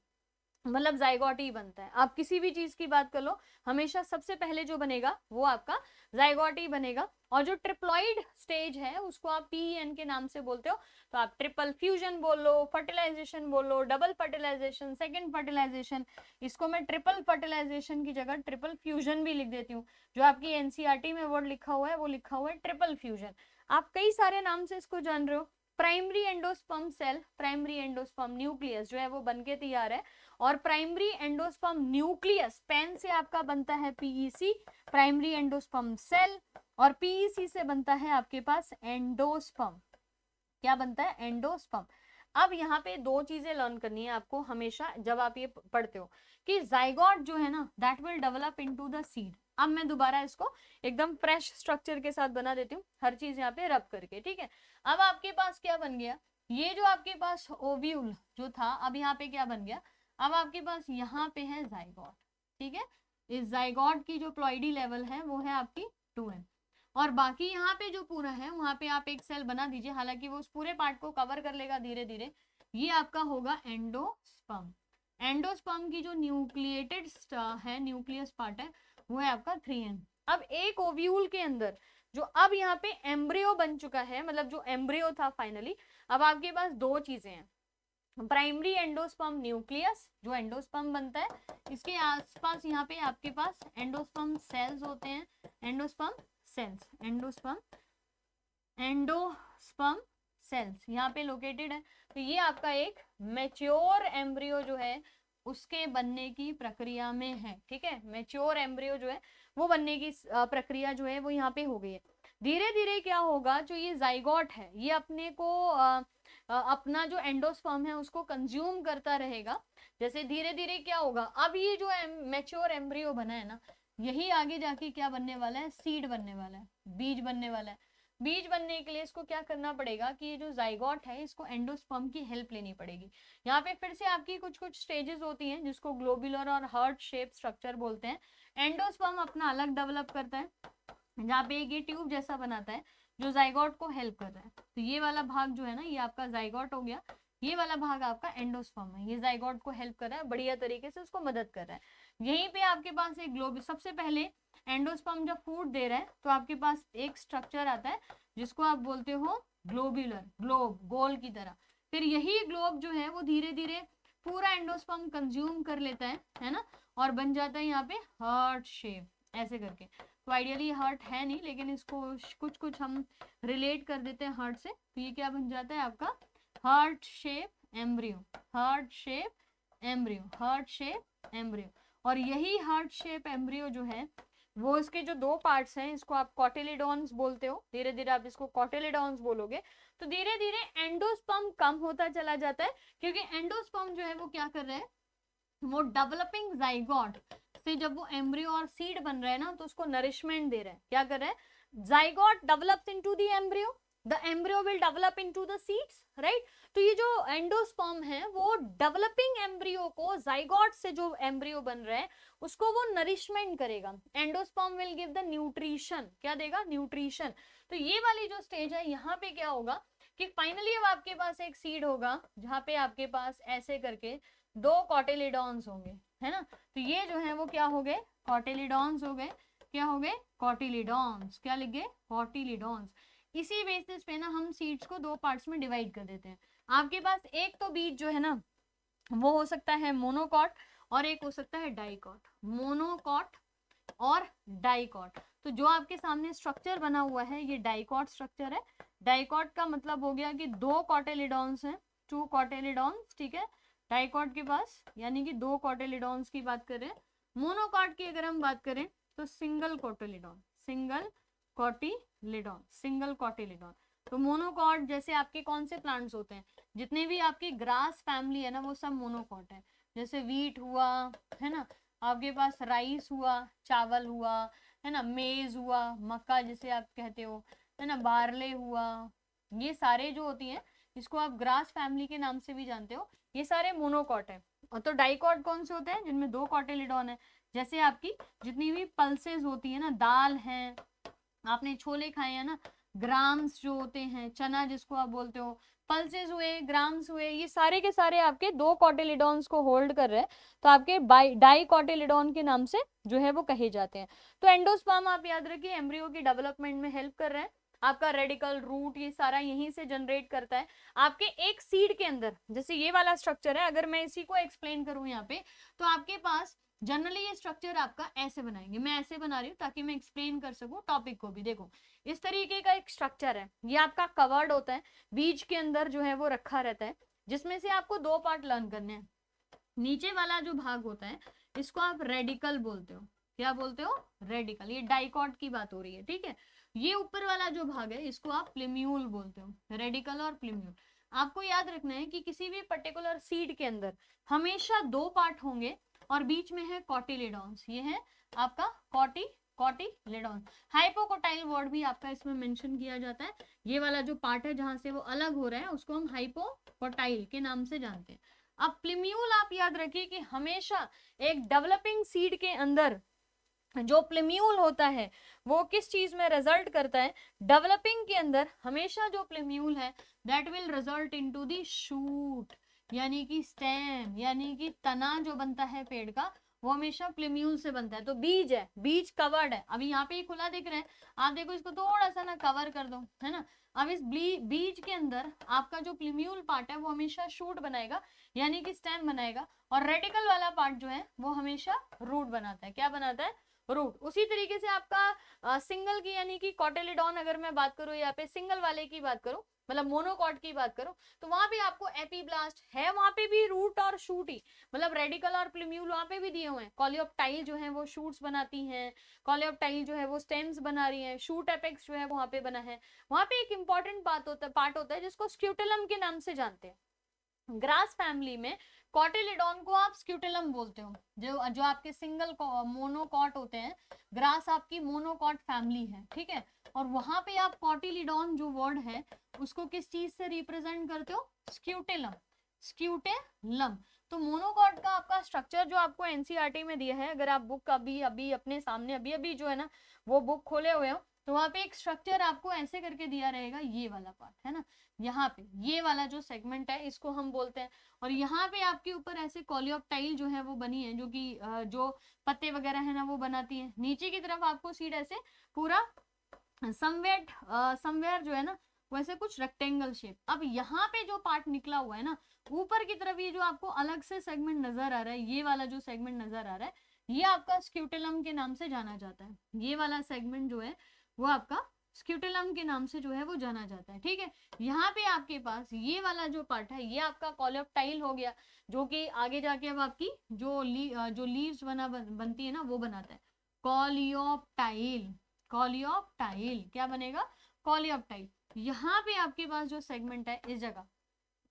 मतलब जाइगोट ही बनता है। आप किसी भी चीज की बात कर लो, हमेशा सबसे पहले जो बनेगा वो आपका जाइगोट ही बनेगा। और जो ट्रिप्लॉइड स्टेज है उसको आप PEN के नाम से बोलते हो, तो आप ट्रिपल फ्यूजन बोल लो, फर्टिलाइजेशन बोल लो, डबल फर्टिलाइजेशन, सेकेंड फर्टिलाइजेशन। इसको मैं ट्रिपल फर्टिलाइजेशन की जगह ट्रिपल फ्यूजन भी लिख देती हूँ। जो आपकी एनसीईआरटी में वर्ड लिखा हुआ है वो लिखा हुआ है ट्रिपल फ्यूजन। आप कई सारे नाम से इसको जान रहे हो। Primary endosperm cell, primary endosperm nucleus जो है वो बनके तैयार है, और प्राइमरी एंडोस्पर्म न्यूक्लियस पेन से आपका बनता है PEC, प्राइमरी एंडोस्पर्म सेल, और PEC से बनता है आपके पास एंडोस्पर्म। क्या बनता है, एंडोस्पर्म। अब यहाँ पे दो चीजें लर्न करनी है आपको हमेशा जब आप ये पढ़ते हो कि जाइगोट जो है ना that will develop into the seed. अब मैं दोबारा इसको एकदम फ्रेश स्ट्रक्चर के साथ बना देती हूँ, हर चीज यहाँ पे रब करके, ठीक है। अब आपके पास क्या बन गया, ये जो आपके पास ओव्यूल जो था, अब यहाँ पे क्या बन गया, अब आपके पास यहाँ पे है जाइगोट, ठीक है। इस जाइगोट की जो प्लॉइडी लेवल है वो है आपकी 2n, और बाकी यहाँ पे जो पूरा है वहां पे आप एक सेल बना दीजिए, हालांकि वो उस पूरे पार्ट को कवर कर लेगा धीरे धीरे। ये आपका होगा एंडोस्पर्म। एंडोस्पर्म की जो न्यूक्लिएटेड है, न्यूक्लियस पार्ट है, वो है आपका 3n। अब एक ओव्यूल के अंदर जो अब यहाँ पे एम्ब्रियो बन चुका है, मतलब जो एम्ब्रियो था फाइनली, अब आपके पास दो चीजें हैं, प्राइमरी एंडोस्पर्म न्यूक्लियस, जो एंडोस्पर्म बनता है, इसके आसपास यहाँ पे आपके पास एंडोस्पर्म सेल्स होते हैं, एंडोस्पर्म सेल्स, एंडोस्पर्म सेल्स यहाँ पे लोकेटेड है। तो ये आपका एक मैच्योर एम्ब्रियो जो है उसके बनने की प्रक्रिया में है, ठीक है। मैच्योर एम्ब्रियो जो है वो बनने की प्रक्रिया जो है वो यहाँ पे हो गई है। धीरे धीरे क्या होगा, जो ये जाइगोट है ये अपने को अपना जो एंडोस्पर्म है उसको कंज्यूम करता रहेगा। जैसे धीरे धीरे क्या होगा, अब ये जो मैच्योर एम्ब्रियो बना है ना, यही आगे जाके क्या बनने वाला है, सीड बनने वाला है, बीज बनने वाला है। बीज बनने के लिए इसको क्या करना पड़ेगा कि ये जो जाइगोट है इसको एंडोस्पर्म की हेल्प लेनी पड़ेगी। यहाँ पे फिर से आपकी कुछ कुछ स्टेजेस होती हैं जिसको ग्लोबुलर और हार्ट शेप स्ट्रक्चर बोलते हैं। एंडोस्पर्म अपना अलग डेवलप करता है, जहाँ पे ये ट्यूब जैसा बनाता है जो जाइगोट को हेल्प कर रहा है। तो ये वाला भाग जो है ना, ये आपका जाइगोट हो गया, ये वाला भाग आपका एंडोस्पर्म है, ये जाइगोट को हेल्प कर रहा है, बढ़िया तरीके से उसको मदद कर रहा है। यहीं पे आपके पास एक ग्लोब, सबसे पहले एंडोस्पर्म जब फूड दे रहा है तो आपके पास एक स्ट्रक्चर आता है जिसको आप बोलते हो ग्लोबुलर, ग्लोब, गोल की तरह। फिर यही ग्लोब जो है वो धीरे धीरे पूरा एंडोस्पर्म कंज्यूम कर लेता है ना, और बन जाता है यहाँ पे हार्ट शेप, ऐसे करके। तो आइडियली हार्ट है नहीं, लेकिन इसको कुछ कुछ हम रिलेट कर देते हैं हार्ट से। तो ये क्या बन जाता है आपका heart shape embryo, heart shape embryo, heart shape embryo. और यही हार्ट शेप एम्ब्रियो जो है वो इसके जो दो पार्ट्स हैं इसको आप कॉटिलिडॉन्स बोलते हो। धीरे धीरे आप इसको कॉटिलिडॉन्स बोलोगे तो धीरे धीरे एंडोस्पर्म कम होता चला जाता है, क्योंकि एंडोस्पर्म जो है वो क्या कर रहा है, वो डेवलपिंग जाइगोट से जब वो एम्ब्रियो और सीड बन रहा है ना तो उसको नरिशमेंट दे रहा है। क्या कर रहा है, zygote develops into the embryo, the embryo will develop into the seeds, right. तो ये जो एंडोस्पर्म है वो डेवलपिंग एम्ब्रियो को, जाइगोट से जो एम्ब्रियो बन रहा है उसको वो नरिशमेंट करेगा। Endosperm will give the nutrition, क्या देगा, न्यूट्रिशन। तो ये वाली जो स्टेज है यहाँ पे क्या होगा कि फाइनली अब आपके पास एक सीड होगा जहाँ पे आपके पास ऐसे करके दो कॉटिलिडॉन्स होंगे, है ना। तो ये जो है वो क्या हो गए, कॉटिलिडॉन्स हो गए। क्या हो गए, कॉटिलिडॉन्स। क्या लिख गए, कॉटिलिडॉन्स। इसी बेसिस पे ना हम सीड्स को दो पार्ट्स में डिवाइड कर देते हैं। आपके पास एक तो बीज जो है ना वो हो सकता है मोनोकॉट और एक हो सकता है डाइकॉट, मोनोकॉट और डाइकॉट। तो जो आपके सामने स्ट्रक्चर बना हुआ है ये डाइकॉट स्ट्रक्चर है। डाइकॉट का मतलब हो गया कि दो कॉटिलिडॉन्स हैं, टू कॉटिलिडॉन्स, ठीक है, डाइकॉट के पास, यानी कि दो कॉटिलिडॉन्स की बात करें। मोनोकॉट की अगर हम बात करें तो single cotyledon, single cotyledon, single cotyledon. तो मोनोकॉट जैसे आपके कौन से प्लांट्स होते हैं, जितने भी आपकी ग्रास फैमिली है ना वो सब मोनोकॉट है। जैसे वीट हुआ, है ना, आपके पास राइस हुआ, चावल हुआ, है ना, मेज हुआ, मक्का जिसे आप कहते हो, है ना, बार्ले हुआ, ये सारे जो होती हैं इसको आप ग्रास फैमिली के नाम से भी जानते हो, ये सारे मोनोकॉट है। और तो डाइकॉट कौन से होते हैं, जिनमें दो कॉटिलिडॉन है। जैसे आपकी जितनी भी पल्सेस होती है ना, दाल है, आपने छोले खाए हैं ना, ग्राम्स जो होते हैं, चना जिसको आप बोलते हो, पल्सेस हुए, ग्राम्स हुए, ये सारे के सारे आपके दो कॉटिलिडॉन्स को होल्ड कर रहे हैं। तो आपके डाई कॉटिलिडॉन के नाम से जो है वो कहे जाते हैं। तो एंडोस्पर्म आप याद रखिए एम्ब्रियो की डेवलपमेंट में हेल्प कर रहे हैं। आपका रेडिकल, रूट, ये सारा यहीं से जनरेट करता है। आपके एक सीड के अंदर जैसे ये वाला स्ट्रक्चर है, अगर मैं इसी को एक्सप्लेन करूं यहाँ पे, तो आपके पास जनरली ये स्ट्रक्चर आपका ऐसे बनाएंगे, मैं ऐसे बना रही हूँ ताकि मैं एक्सप्लेन कर सकूं टॉपिक को भी। देखो इस तरीके का एक स्ट्रक्चर है, ये आपका कवर्ड होता है, बीज के अंदर जो है वो रखा रहता है, जिसमें से आपको दो पार्ट लर्न करने हैं। नीचे वाला जो भाग होता है इसको आप रेडिकल बोलते हो। क्या बोलते हो, रेडिकल। ये डाइकॉट की बात हो रही है, ठीक है। ये ऊपर वाला जो भाग है इसको आप प्लिम्यूल बोलते हो, रेडिकल और प्लिम्यूल। आपको याद रखना है कि किसी भी पर्टिकुलर सीड के अंदर हमेशा दो पार्ट होंगे और बीच में है कॉटिलिडॉन्स, ये है आपका कॉटिलिडॉन्स। हाइपोकोटाइल वर्ड भी आपका इसमें मेंशन किया जाता है। ये वाला जो पार्ट है जहां से वो अलग हो रहा है उसको हम हाइपोकोटाइल के नाम से जानते हैं। अब प्लिम्यूल आप याद रखिए कि हमेशा एक डेवलपिंग सीड के अंदर जो प्लिम्यूल होता है वो किस चीज में रिजल्ट करता है, डेवलपिंग के अंदर हमेशा जो प्लिम्यूल है that will result into the shoot, यानी कि स्टेम, यानी कि तना जो बनता है पेड़ का वो हमेशा प्लिम्यूल से बनता है। तो बीज है, बीज कवर्ड है, अभी यहाँ पे खुला दिख रहा है, आप देखो इसको थोड़ा सा ना कवर कर दो, है ना। अब इस बीज के अंदर आपका जो प्लिम्यूल पार्ट है वो हमेशा शूट बनाएगा, यानी कि स्टेम बनाएगा, और रेडिकल वाला पार्ट जो है वो हमेशा रूट बनाता है। क्या बनाता है? रूट। उसी तरीके से आपका सिंगल की यानी कि कॉटिलिडॉन अगर मैं बात करूं, यहाँ पे सिंगल वाले की बात करूं, मतलब मोनोकॉट की बात करूं, तो वहां पे आपको एपीब्लास्ट है, वहां पे भी रूट और शूट ही, मतलब रेडिकल और प्लिम्यूल वहां पे भी दिए हुए हैं। कॉलियोप्टाइल जो है वो शूट्स बनाती हैं, कॉलियोप्टाइल जो है वो स्टेम्स बना रही है, शूट एपेक्स जो है वहां पे बना है। वहां पे एक इंपॉर्टेंट पार्ट होता है जिसको स्क्यूटेलम के नाम से जानते हैं। ग्रास फैमिली में कॉटिलिडॉन को आप स्क्यूटेलम बोलते हो, जो आपके सिंगल मोनोकॉट होते हैं, ग्रास आपकी मोनोकॉट फैमिली है, ठीक है। और वहां पे आप कॉटिलिडॉन जो वर्ड है उसको किस चीज से रिप्रेजेंट करते हो? Scutellum, scutellum. तो मोनोकॉट का आपका स्ट्रक्चर जो आपको एनसीईआरटी में दिया है, अगर आप बुक अभी अभी अपने सामने अभी अभी जो है ना वो बुक खोले हुए हो, तो वहां पे एक स्ट्रक्चर आपको ऐसे करके दिया रहेगा, ये वाला पार्ट है ना, यहाँ पे ये वाला जो सेगमेंट है इसको हम बोलते हैं। और यहाँ पे आपके ऊपर ऐसे कॉलियोप्टाइल जो है वो बनी है, जो कि जो पत्ते वगैरह है ना वो बनाती है। नीचे की तरफ आपको सीड ऐसे पूरा समवेयर जो है ना वैसे कुछ रेक्टेंगल शेप। अब यहाँ पे जो पार्ट निकला हुआ है ना ऊपर की तरफ, ये जो आपको अलग से सेगमेंट नजर आ रहा है, ये वाला जो सेगमेंट नजर आ रहा है, ये आपका स्क्यूटेलम के नाम से जाना जाता है। ये वाला सेगमेंट जो है वो आपका स्क्यूटेलम के नाम से जो है वो जाना जाता है, ठीक है। यहाँ पे आपके पास ये वाला जो पार्ट है ये आपका कॉलियोप्टाइल हो गया, जो कि आगे जाके अब आपकी जो लीव्स बनती है ना वो बनाता है कॉलियोप्टाइल। कॉलियोप्टाइल क्या बनेगा? कॉलियोप्टाइल। यहाँ पे आपके पास जो सेगमेंट है इस जगह,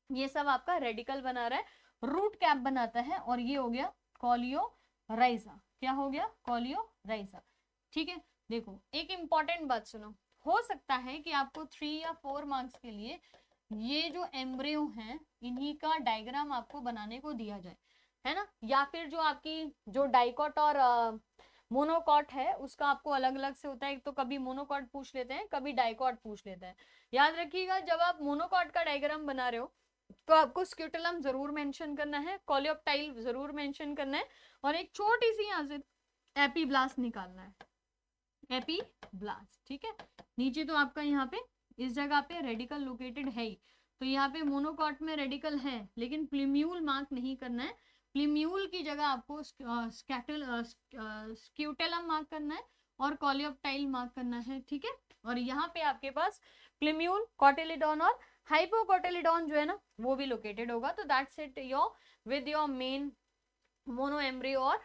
ये सब आपका रेडिकल बना रहा है, रूट कैप बनाता है, और ये हो गया कॉलियोराइजा। क्या हो गया? कॉलियोराइजा, ठीक है। देखो एक इंपॉर्टेंट बात सुनो, हो सकता है कि आपको 3 या 4 मार्क्स के लिए ये जो एम्ब्रियो हैं इन्हीं का डायग्राम आपको बनाने को दिया जाए, है ना, या फिर जो आपकी जो डाइकॉट और मोनोकॉट है उसका आपको अलग अलग से होता है। तो कभी मोनोकॉट पूछ लेते हैं, कभी डाइकॉट पूछ लेते हैं। याद रखिएगा जब आप मोनोकॉट का डायग्राम बना रहे हो तो आपको स्क्यूटेलम जरूर मेंशन करना है, कॉलियोप्टाइल जरूर मेंशन करना है, और एक छोटी सी यहाँ से एपीब्लास्ट निकालना है, एपीब्लास्ट, ठीक है। नीचे तो आपका यहाँ पे इस जगह पे रेडिकल लोकेटेड है ही, तो यहाँ पे मोनोकॉट में रेडिकल है, लेकिन प्लिम्यूल मार्क नहीं करना है। प्लिम्यूल की जगह आपको स्क्यूटेलम मार्क करना है और कॉलियोप्टाइल मार्क करना है, ठीक है। और यहाँ पे आपके पास प्लिम्यूल, कॉटिलिडॉन और हाइपोकॉटिलिडॉन जो है ना वो भी लोकेटेड होगा। तो that's it your with your main mono embryo और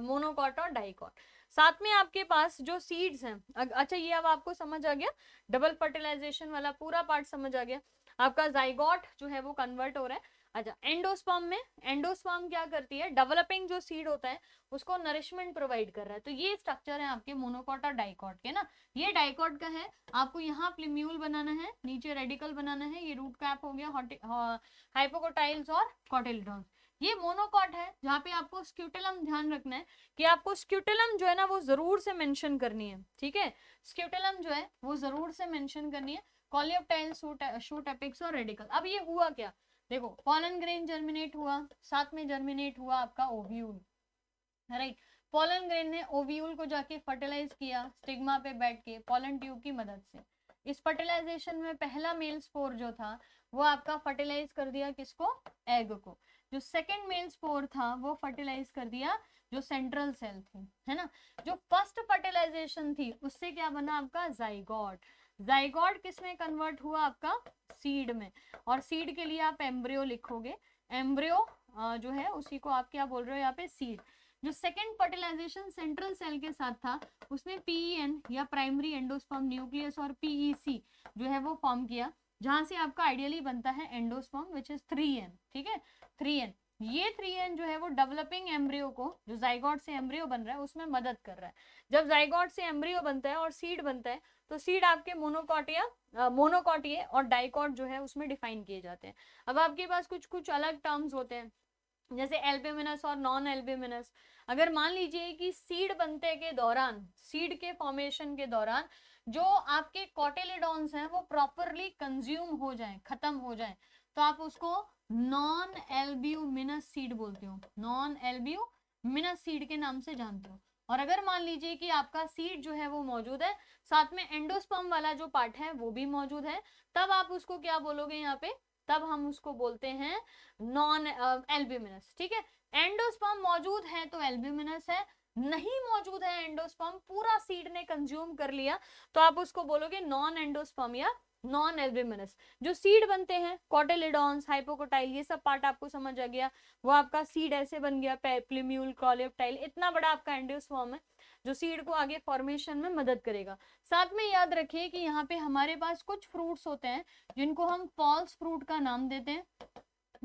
मोनोकॉट और डाइकॉट। साथ में आपके पास जो सीड्स हैं, अच्छा ये अब आपको समझ आ गया, डबल फर्टिलाइजेशन वाला पूरा पार्ट समझ आ गया। आपका जाइगोट जो है वो कन्वर्ट हो रहा है। अच्छा एंडोस्पर्म में, एंडोस्पर्म क्या करती है? डेवलपिंग जो सीड होता है उसको नरिशमेंट प्रोवाइड कर रहा है। तो ये स्ट्रक्चर है आपके मोनोकॉट और डाइकॉट के ना। ये डाइकॉट का है, आपको यहाँ प्लिम्यूल बनाना है, नीचे रेडिकल बनाना है, ये रूट कैप हो गया, हाइपोकोटाइल्स और कॉटिलिडॉन। ये मोनोकॉट है जहाँ पे आपको स्क्यूटेलम ध्यान रखना है कि आपको स्क्यूटेलम जो है ना वो जरूर से मेंशन करनी है, ठीक है। स्क्यूटेलम जो है वो जरूर से मेंशन करनी है, कॉलियोप्टाइल, शूट एपेक्स और रेडिकल। अब ये हुआ क्या? देखो पॉलन ग्रेन जर्मिनेट हुआ, साथ में जर्मिनेट हुआ आपका ओव्यूल, राइट। पॉलन ग्रेन ने ओव्यूल को जाके फर्टिलाइज किया स्टिग्मा पे बैठ के पॉलन ट्यूब की मदद से। इस फर्टिलाइजेशन में पहला मेल स्पोर जो था वो आपका फर्टिलाइज कर दिया किसको? एग को। जो सेकंड मेल स्पोर था वो फर्टिलाइज कर दिया जो सेंट्रल सेल थी, है ना। जो फर्स्ट फर्टिलाइजेशन थी उससे क्या बना आपका? जाइगोट। जाइगोट किस में कन्वर्ट हुआ? आपका सीड में। और सीड के लिए आप एम्ब्रियो लिखोगे, एम्ब्रियो जो है उसी को आप क्या बोल रहे हो यहाँ पे? सीड। जो सेकेंड फर्टिलाइजेशन सेंट्रल सेल के साथ था उसने पीईएन या प्राइमरी एंडोस्पर्म न्यूक्लियस और पीईसी जो है वो फॉर्म किया, जहां से आपका आइडियली बनता है एंडोस्पर्म विच इज 3n, ठीक है। 3n, ये 3n जो है वो डेवलपिंग एम्ब्रियो को, जो जाइगोट से एम्ब्रियो बन रहा है उसमें मदद कर रहा है। जब जाइगोट से एम्ब्रियो बनता है और सीड बनता है तो सीड आपके मोनोकॉटिए और डाइकॉट जो है उसमें डिफाइन किए जाते हैं। अब आपके पास कुछ कुछ अलग टर्म्स होते हैं जैसे एल्ब्यूमिनस और नॉन एल्ब्यूमिनस। अगर मान लीजिए कि सीड बनते के दौरान, सीड के फॉर्मेशन के दौरान जो आपके कॉटिलिडॉन्स हैं वो प्रॉपरली कंज्यूम हो जाएं, खत्म हो जाएं, तो आप उसको नॉन एल्ब्यूमिनस सीड बोलते हो, नॉन एल्ब्यूमिनस मिनस सीड के नाम से जानते हो। और अगर मान लीजिए कि आपका सीड जो है वो मौजूद है, साथ में एंडोस्पर्म वाला जो पार्ट है वो भी मौजूद है, तब आप उसको क्या बोलोगे यहाँ पे, तब हम उसको बोलते हैं नॉन एल्ब्यूमिनस। ठीक है, एंडोस्पर्म मौजूद है तो एल्ब्यूमिनस है, नहीं मौजूद है एंडोस्पर्म, पूरा सीड ने कंज्यूम कर लिया, तो आप उसको बोलोगे नॉन एंडोस्पर्म या नॉन एल्ब्यूमिनस। जो सीड बनते हैं कोटिलेडॉन्स, हाइपोकोटाइल, ये सब पार्ट आपको समझ आ गया, वो आपका सीड ऐसे बन गया, प्लूम्यूल, कॉलेप्टाइल, इतना बड़ा आपका एंडोस्पर्म है जो सीड को आगे फॉर्मेशन में मदद करेगा। साथ में याद रखिए कि यहाँ पे हमारे पास कुछ फ्रूट्स होते हैं जिनको हम फॉल्स फ्रूट का नाम देते हैं,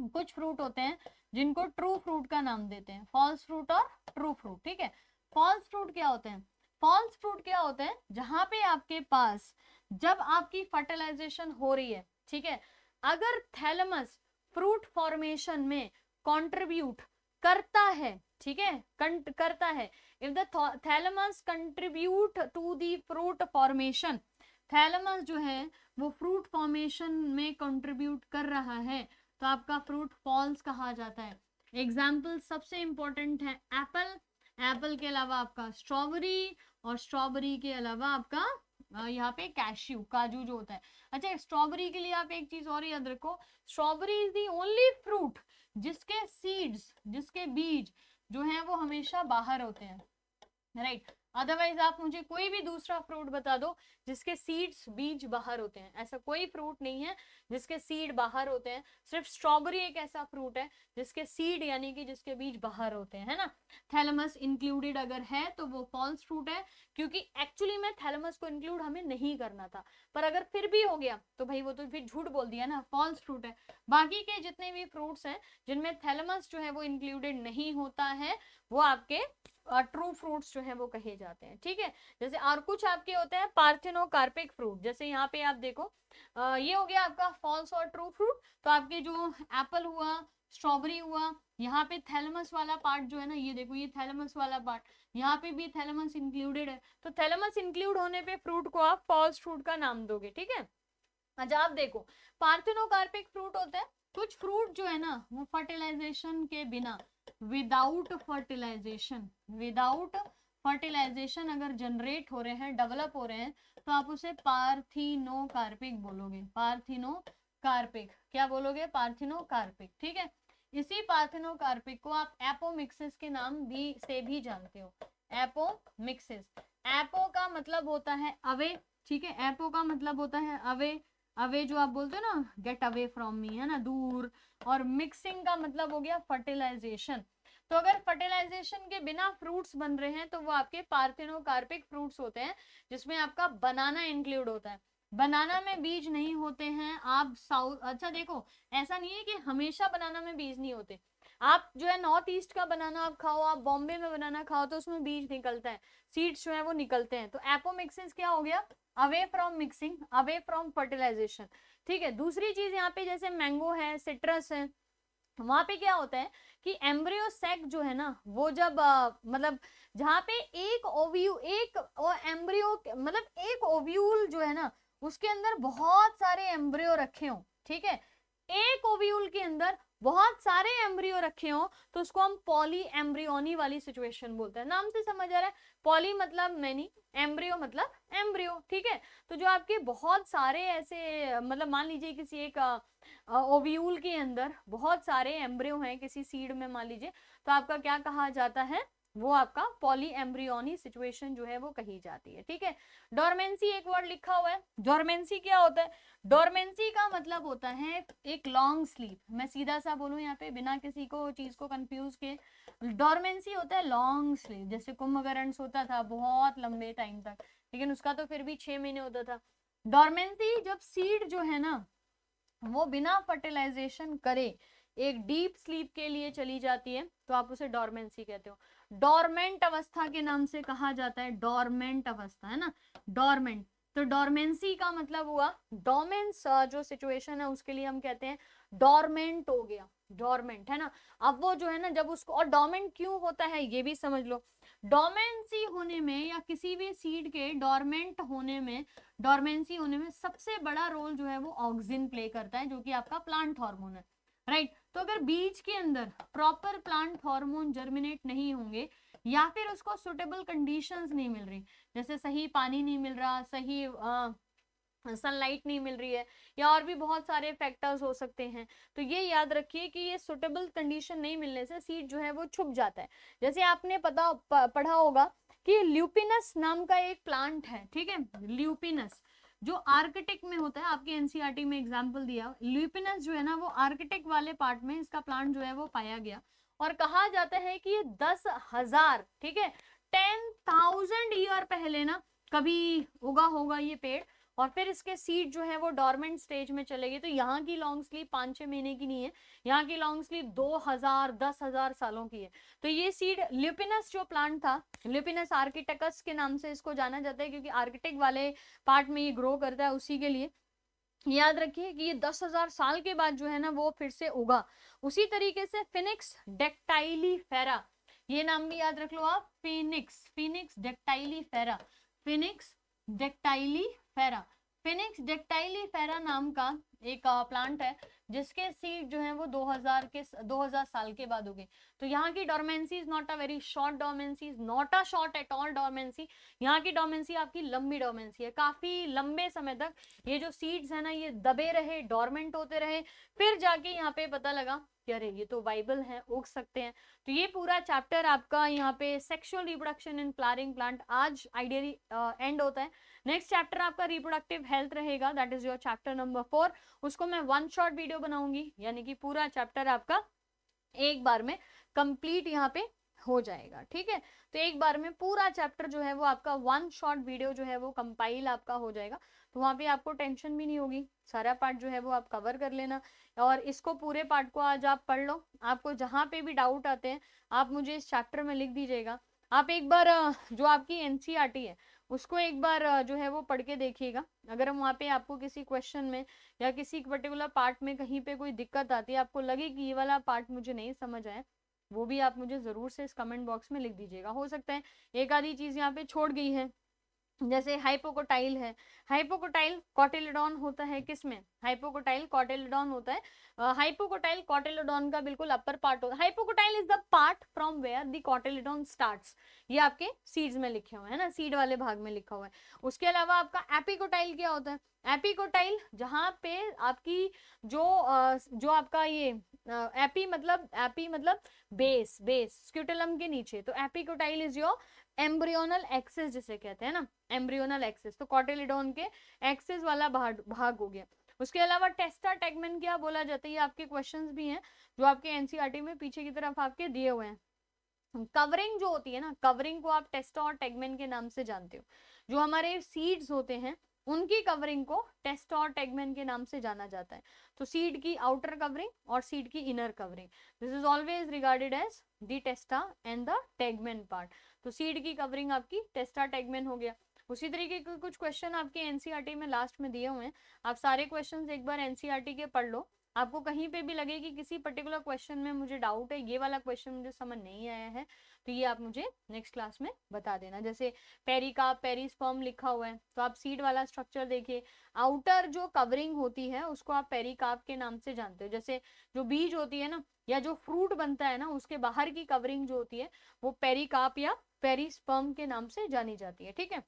कुछ फ्रूट होते हैं जिनको ट्रू फ्रूट का नाम देते हैं, फॉल्स फ्रूट और ट्रू फ्रूट। ठीक है, फॉल्स फ्रूट क्या होते हैं, फॉल्स फ्रूट क्या होते हैं, जहां पे आपके पास जब आपकी फर्टिलाइजेशन हो रही है, ठीक है, अगर थैलेमस फ्रूट फॉर्मेशन में कंट्रीब्यूट करता है, ठीक है, करता है, if the thalamus contribute to the fruit formation, thalamus जो है वो फ्रूट फॉर्मेशन में कंट्रीब्यूट कर रहा है, तो आपका फ्रूट फॉल्स कहा जाता है। एग्जाम्पल सबसे इंपॉर्टेंट है एप्पल, एप्पल के अलावा आपका स्ट्रॉबेरी, और स्ट्रॉबेरी के अलावा आपका यहाँ पे कैश्यू, काजू जो होता है। अच्छा, स्ट्रॉबेरी के लिए आप एक चीज और याद रखो, strawberry is the only fruit जिसके सीड्स, जिसके बीज जो है वो हमेशा बाहर होते हैं, राइट। अदरवाइज आप मुझे कोई भी दूसरा फ्रूट बता दो जिसके सीड्स, बीज बाहर होते हैं, ऐसा कोई फ्रूट नहीं है जिसके सीड बाहर होते हैं, सिर्फ स्ट्रॉबेरी एक ऐसा फ्रूट है जिसके सीड यानी कि जिसके बीज बाहर होते हैं, है ना। थैलेमस इंक्लूडेड अगर है तो वो फॉल्स फ्रूट है, क्योंकि एक्चुअली में थैलेमस को इंक्लूड हमें नहीं करना था, पर अगर फिर भी हो गया तो भाई वो तो फिर झूठ बोल दिया ना, फॉल्स फ्रूट है। बाकी के जितने भी फ्रूट्स हैं जिनमें थैलेमस जो है वो इंक्लूडेड नहीं होता है, वो आपके ट्रू फ्रूट्स जो है वो कहे जाते हैं। ठीक है, जैसे और कुछ आपके होते हैं पार्थिनोकार्पिक फ्रूट, जैसे यहाँ पे आप देखो ये हो गया आपका फॉल्स और ट्रू फ्रूट। तो आपके जो एप्पल हुआ, स्ट्रॉबेरी हुआ, यहाँ पे थैलेमस वाला पार्ट जो है ना, ये देखो ये थैलेमस वाला पार्ट, यहाँ पे भी थैलेमस इंक्लूडेड है, तो थैलेमस इंक्लूड होने पे फ्रूट को आप फॉल्स फ्रूट का नाम दोगे। ठीक है, अच्छा आप देखो पार्थिनोकार्पिक फ्रूट होते हैं, कुछ फ्रूट जो है ना वो फर्टिलाइजेशन के बिना, विदाउट फर्टिलाइजेशन, विदाउट फर्टिलाइजेशन अगर जनरेट हो रहे हैं, डेवलप हो रहे हैं, तो आप उसे पार्थिनोकार्पिक बोलोगे, पार्थिनोकार्पिक, क्या बोलोगे, पार्थिनोकार्पिक। ठीक है, इसी पार्थिनोकार्पिक को आप एपोमिक्सिस के नाम भी से भी जानते हो, एपोमिक्सिस। एपो का मतलब होता है अवे, ठीक है, एपो का मतलब होता है अवे, अवे जो आप बोलते हो ना, गेट अवे फ्रॉम मी, है ना, दूर, और मिक्सिंग का मतलब हो गया फर्टिलाइजेशन। तो अगर फर्टिलाइजेशन के बिना फ्रूट्स बन रहे हैं तो वो आपके पार्थिनोकार्पिक फ्रूट्स होते हैं, जिसमें आपका बनाना इंक्लूड होता है। बनाना में बीज नहीं होते हैं, आप साउथ, अच्छा देखो ऐसा नहीं है कि हमेशा बनाना में बीज नहीं होते, आप जो है नॉर्थ ईस्ट का बनाना आप खाओ, आप बॉम्बे में बनाना खाओ तो उसमें बीज निकलता है, सीड्स जो है वो निकलते हैं। तो एपोमिक्सिस क्या हो गया, away from mixing, away from fertilization. ठीक है, दूसरी चीज यहाँ पे जैसे मैंगो है, सिट्रस है, वहां पे क्या होता है कि एम्ब्रियो सैक जो है ना वो जब मतलब जहाँ पे एक ओव्यू, एक एम्ब्रियो मतलब एक ओव्यूल जो है ना उसके अंदर बहुत सारे एम्ब्रियो रखे हो, ठीक है, एक ओव्यूल के अंदर बहुत सारे एम्ब्रियो रखे हो तो उसको हम पॉली एम्ब्रियोनी वाली सिचुएशन बोलते हैं। नाम से समझ आ रहा है, पॉली मतलब मैनी, एम्ब्रियो मतलब एम्ब्रियो। ठीक है, तो जो आपके बहुत सारे ऐसे मतलब मान लीजिए किसी एक ओव्यूल के अंदर बहुत सारे एम्ब्रियो हैं किसी सीड में मान लीजिए, तो आपका क्या कहा जाता है, वो आपका पॉली एम्ब्रियोनी सिचुएशन जो है वो कही जाती है। ठीक है, डोरमेंसी एक वर्ड लिखा हुआ है, डोरमेंसी क्या होता है, डोरमेंसी का मतलब होता है एक लॉन्ग स्लीप, मैं सीधा सा बोलूं यहाँ पे बिना किसी को चीज को कंफ्यूज के, डोरमेंसी होता है लॉन्ग स्लीप, जैसे कुंभकर्ण सोता था बहुत लंबे टाइम तक, लेकिन उसका तो फिर भी 6 महीने होता था। डोरमेंसी जब सीड जो है ना वो बिना फर्टिलाइजेशन करे एक डीप स्लीप के लिए चली जाती है तो आप उसे डोरमेंसी कहते हो। डोरमेंट अवस्था के नाम से कहा जाता है, डोरमेंट अवस्था, है ना, डोरमेंट। तो डोरमेंसी का मतलब हुआ डोमेंस, जो सिचुएशन है उसके लिए हम कहते हैं डोरमेंट हो गया, डोरमेंट, है ना। अब वो जो है ना जब उसको, और डोरमेंट क्यों होता है ये भी समझ लो, डोमेंसी होने में या किसी भी सीड के डोरमेंट होने में, डोरमेंसी होने में सबसे बड़ा रोल जो है वो ऑक्सिन प्ले करता है, जो कि आपका प्लांट हार्मोन है, राइट। तो अगर बीज के अंदर प्रॉपर प्लांट हार्मोन जर्मिनेट नहीं होंगे या फिर उसको सुटेबल कंडीशंस नहीं मिल रही, जैसे सही पानी नहीं मिल रहा, सही सनलाइट नहीं मिल रही है, या और भी बहुत सारे फैक्टर्स हो सकते हैं, तो ये याद रखिए कि ये सुटेबल कंडीशन नहीं मिलने से सीड जो है वो छुप जाता है। जैसे आपने पढ़ा होगा कि ल्यूपिनस नाम का एक प्लांट है, ठीक है, ल्यूपिनस जो आर्किटिक में होता है, आपके एनसीईआरटी में एग्जाम्पल दिया, ल्यूपिनस जो है ना वो आर्किटिक वाले पार्ट में इसका प्लांट जो है वो पाया गया, और कहा जाता है कि ये 10,000, ठीक है, 10,000 ईयर पहले ना कभी उगा होगा ये पेड़, और फिर इसके सीड जो है वो डॉर्मेंट स्टेज में चले गए। तो यहाँ की लॉन्ग स्लीप 5-6 महीने की नहीं है, यहाँ की लॉन्ग स्लीप 2,000 10,000 सालों की है। तो ये सीड ल्यूपिनस जो प्लांट था, ल्यूपिनस आर्किटेकस के नाम से इसको जाना जाता है, क्योंकि आर्किटिक वाले पार्ट में ये ग्रो करता है, उसी के लिए याद रखिए कि ये 10,000 साल के बाद जो है ना वो फिर से उगा। उसी तरीके से फिनिक्स डेक्टाइलीफेरा, ये नाम भी याद रख लो आप, फिनिक्स डेक्टाइलीफेरा, फिनिक्स डेक्टाइलीफेरा, फिनिक्स डेक्टाइलीफेरा नाम का एक प्लांट है जिसके सीड जो है वो 2000 साल के बाद उगे। तो यहाँ की dormancy is not a very short dormancy, is not a short at all dormancy, यहाँ की डोरमेंसी आपकी लंबी डोरमेंसी है, काफी लंबे समय तक ये जो सीड्स है ना ये दबे रहे, डोरमेंट होते रहे, फिर जाके यहाँ पे पता लगा कि अरे ये तो वाइबल है, उग सकते हैं। तो ये पूरा चैप्टर आपका यहाँ पे sexual reproduction in flowering plant आज आइडियली एंड होता है। नेक्स्ट चैप्टर आपका रिप्रोडक्टिव हेल्थ रहेगा, that is your chapter number 4, उसको मैं 1 शॉर्ट वीडियो बनाऊंगी, यानी कि पूरा चैप्टर आपका एक बार में कंप्लीट यहाँ पे हो जाएगा, ठीक है। तो एक बार में पूरा चैप्टर जो है वो आपका 1 शॉर्ट वीडियो जो है वो कंपाइल आपका हो जाएगा, तो वहां पे आपको टेंशन भी नहीं होगी, सारा पार्ट जो है वो आप कवर कर लेना, और इसको पूरे पार्ट को आज आप पढ़ लो। आपको जहां पे भी डाउट आते हैं आप मुझे इस चैप्टर में लिख दीजिएगा। आप एक बार जो आपकी एनसीईआरटी है उसको एक बार जो है वो पढ़ के देखिएगा, अगर वहाँ पे आपको किसी क्वेश्चन में या किसी पर्टिकुलर पार्ट में कहीं पे कोई दिक्कत आती है, आपको लगे कि ये वाला पार्ट मुझे नहीं समझ आया, वो भी आप मुझे जरूर से इस कमेंट बॉक्स में लिख दीजिएगा। हो सकता है एक आधी चीज यहाँ पे छोड़ गई है, जैसे हाइपोकोटाइल है, हाइपोकोटाइल कॉटिलेडॉन होता है किसमें, हाइपोकोटाइल कॉटिलेडॉन होता है, हाइपोकोटाइल कॉटिलेडॉन का बिल्कुल अपर पार्ट होता है, hypocotyl is the part from where the cotyledon starts, ये आपके सीड्स में लिखे हुए हैं ना, सीड वाले भाग में लिखा हुआ है। उसके अलावा आपका एपिकोटाइल क्या होता है, एपिकोटाइल जहां पे आपकी जो आपका ये एपी मतलब बेस स्क्यूटेलम के नीचे, तो epicotyl is your embryonal axis जिसे कहते हैं ना, एम्ब्रियोनल एक्सिस, तो कॉटिलेडॉन के एक्सिस वाला भाग हो गया। उसके अलावा टेस्टा टेगमेन क्या बोला जाता है, ये आपके क्वेश्चंस भी हैं जो आपके एनसीईआरटी में पीछे की तरफ आपके दिए हुए हैं। कवरिंग जो होती है ना, कवरिंग को आप टेस्टा और टेगमेन के नाम से जानते हो, जो हमारे सीड्स होते हैं उनकी कवरिंग को टेस्टा और टेगमेन के नाम से जाना जाता है। तो सीड की आउटर कवरिंग और सीड की inner covering, this is always regarded as the testa and the tegmen part. तो सीड की कवरिंग आपकी टेस्टा टेगमेन हो गया। उसी तरीके के कुछ क्वेश्चन आपके एनसीईआरटी में लास्ट में दिए हुए हैं, आप सारे क्वेश्चंस एक बार एनसीईआरटी के पढ़ लो। आपको कहीं पे भी लगे कि किसी पर्टिकुलर क्वेश्चन में मुझे डाउट है, ये वाला क्वेश्चन मुझे समझ नहीं आया है, तो ये आप मुझे नेक्स्ट क्लास में बता देना। जैसे पेरिकार्प पेरिस्पर्म लिखा हुआ है, तो आप सीड वाला स्ट्रक्चर देखिए, आउटर जो कवरिंग होती है उसको आप पेरिकार्प के नाम से जानते हो। जैसे जो बीज होती है ना या जो फ्रूट बनता है ना, उसके बाहर की कवरिंग जो होती है वो पेरिकार्प या पेरिस्पर्म के नाम से जानी जाती है, ठीक है।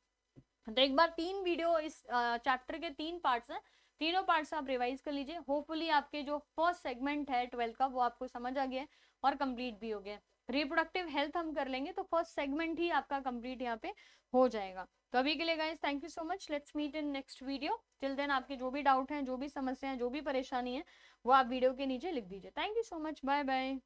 तो एक बार 3 वीडियो इस चैप्टर के 3 पार्ट्स हैं, तीनों पार्ट्स आप रिवाइज कर लीजिए। होपफुली आपके जो फर्स्ट सेगमेंट है 12 का वो आपको समझ आ गया है और कंप्लीट भी हो गया। रिप्रोडक्टिव हेल्थ हम कर लेंगे तो फर्स्ट सेगमेंट ही आपका कंप्लीट यहाँ पे हो जाएगा। तो अभी के लिए guys thank you so much, let's meet in next video. Till then आपके जो भी डाउट हैं, जो भी समस्या है, जो भी परेशानी है, वो आप वीडियो के नीचे लिख दीजिए। Thank you so much, bye bye.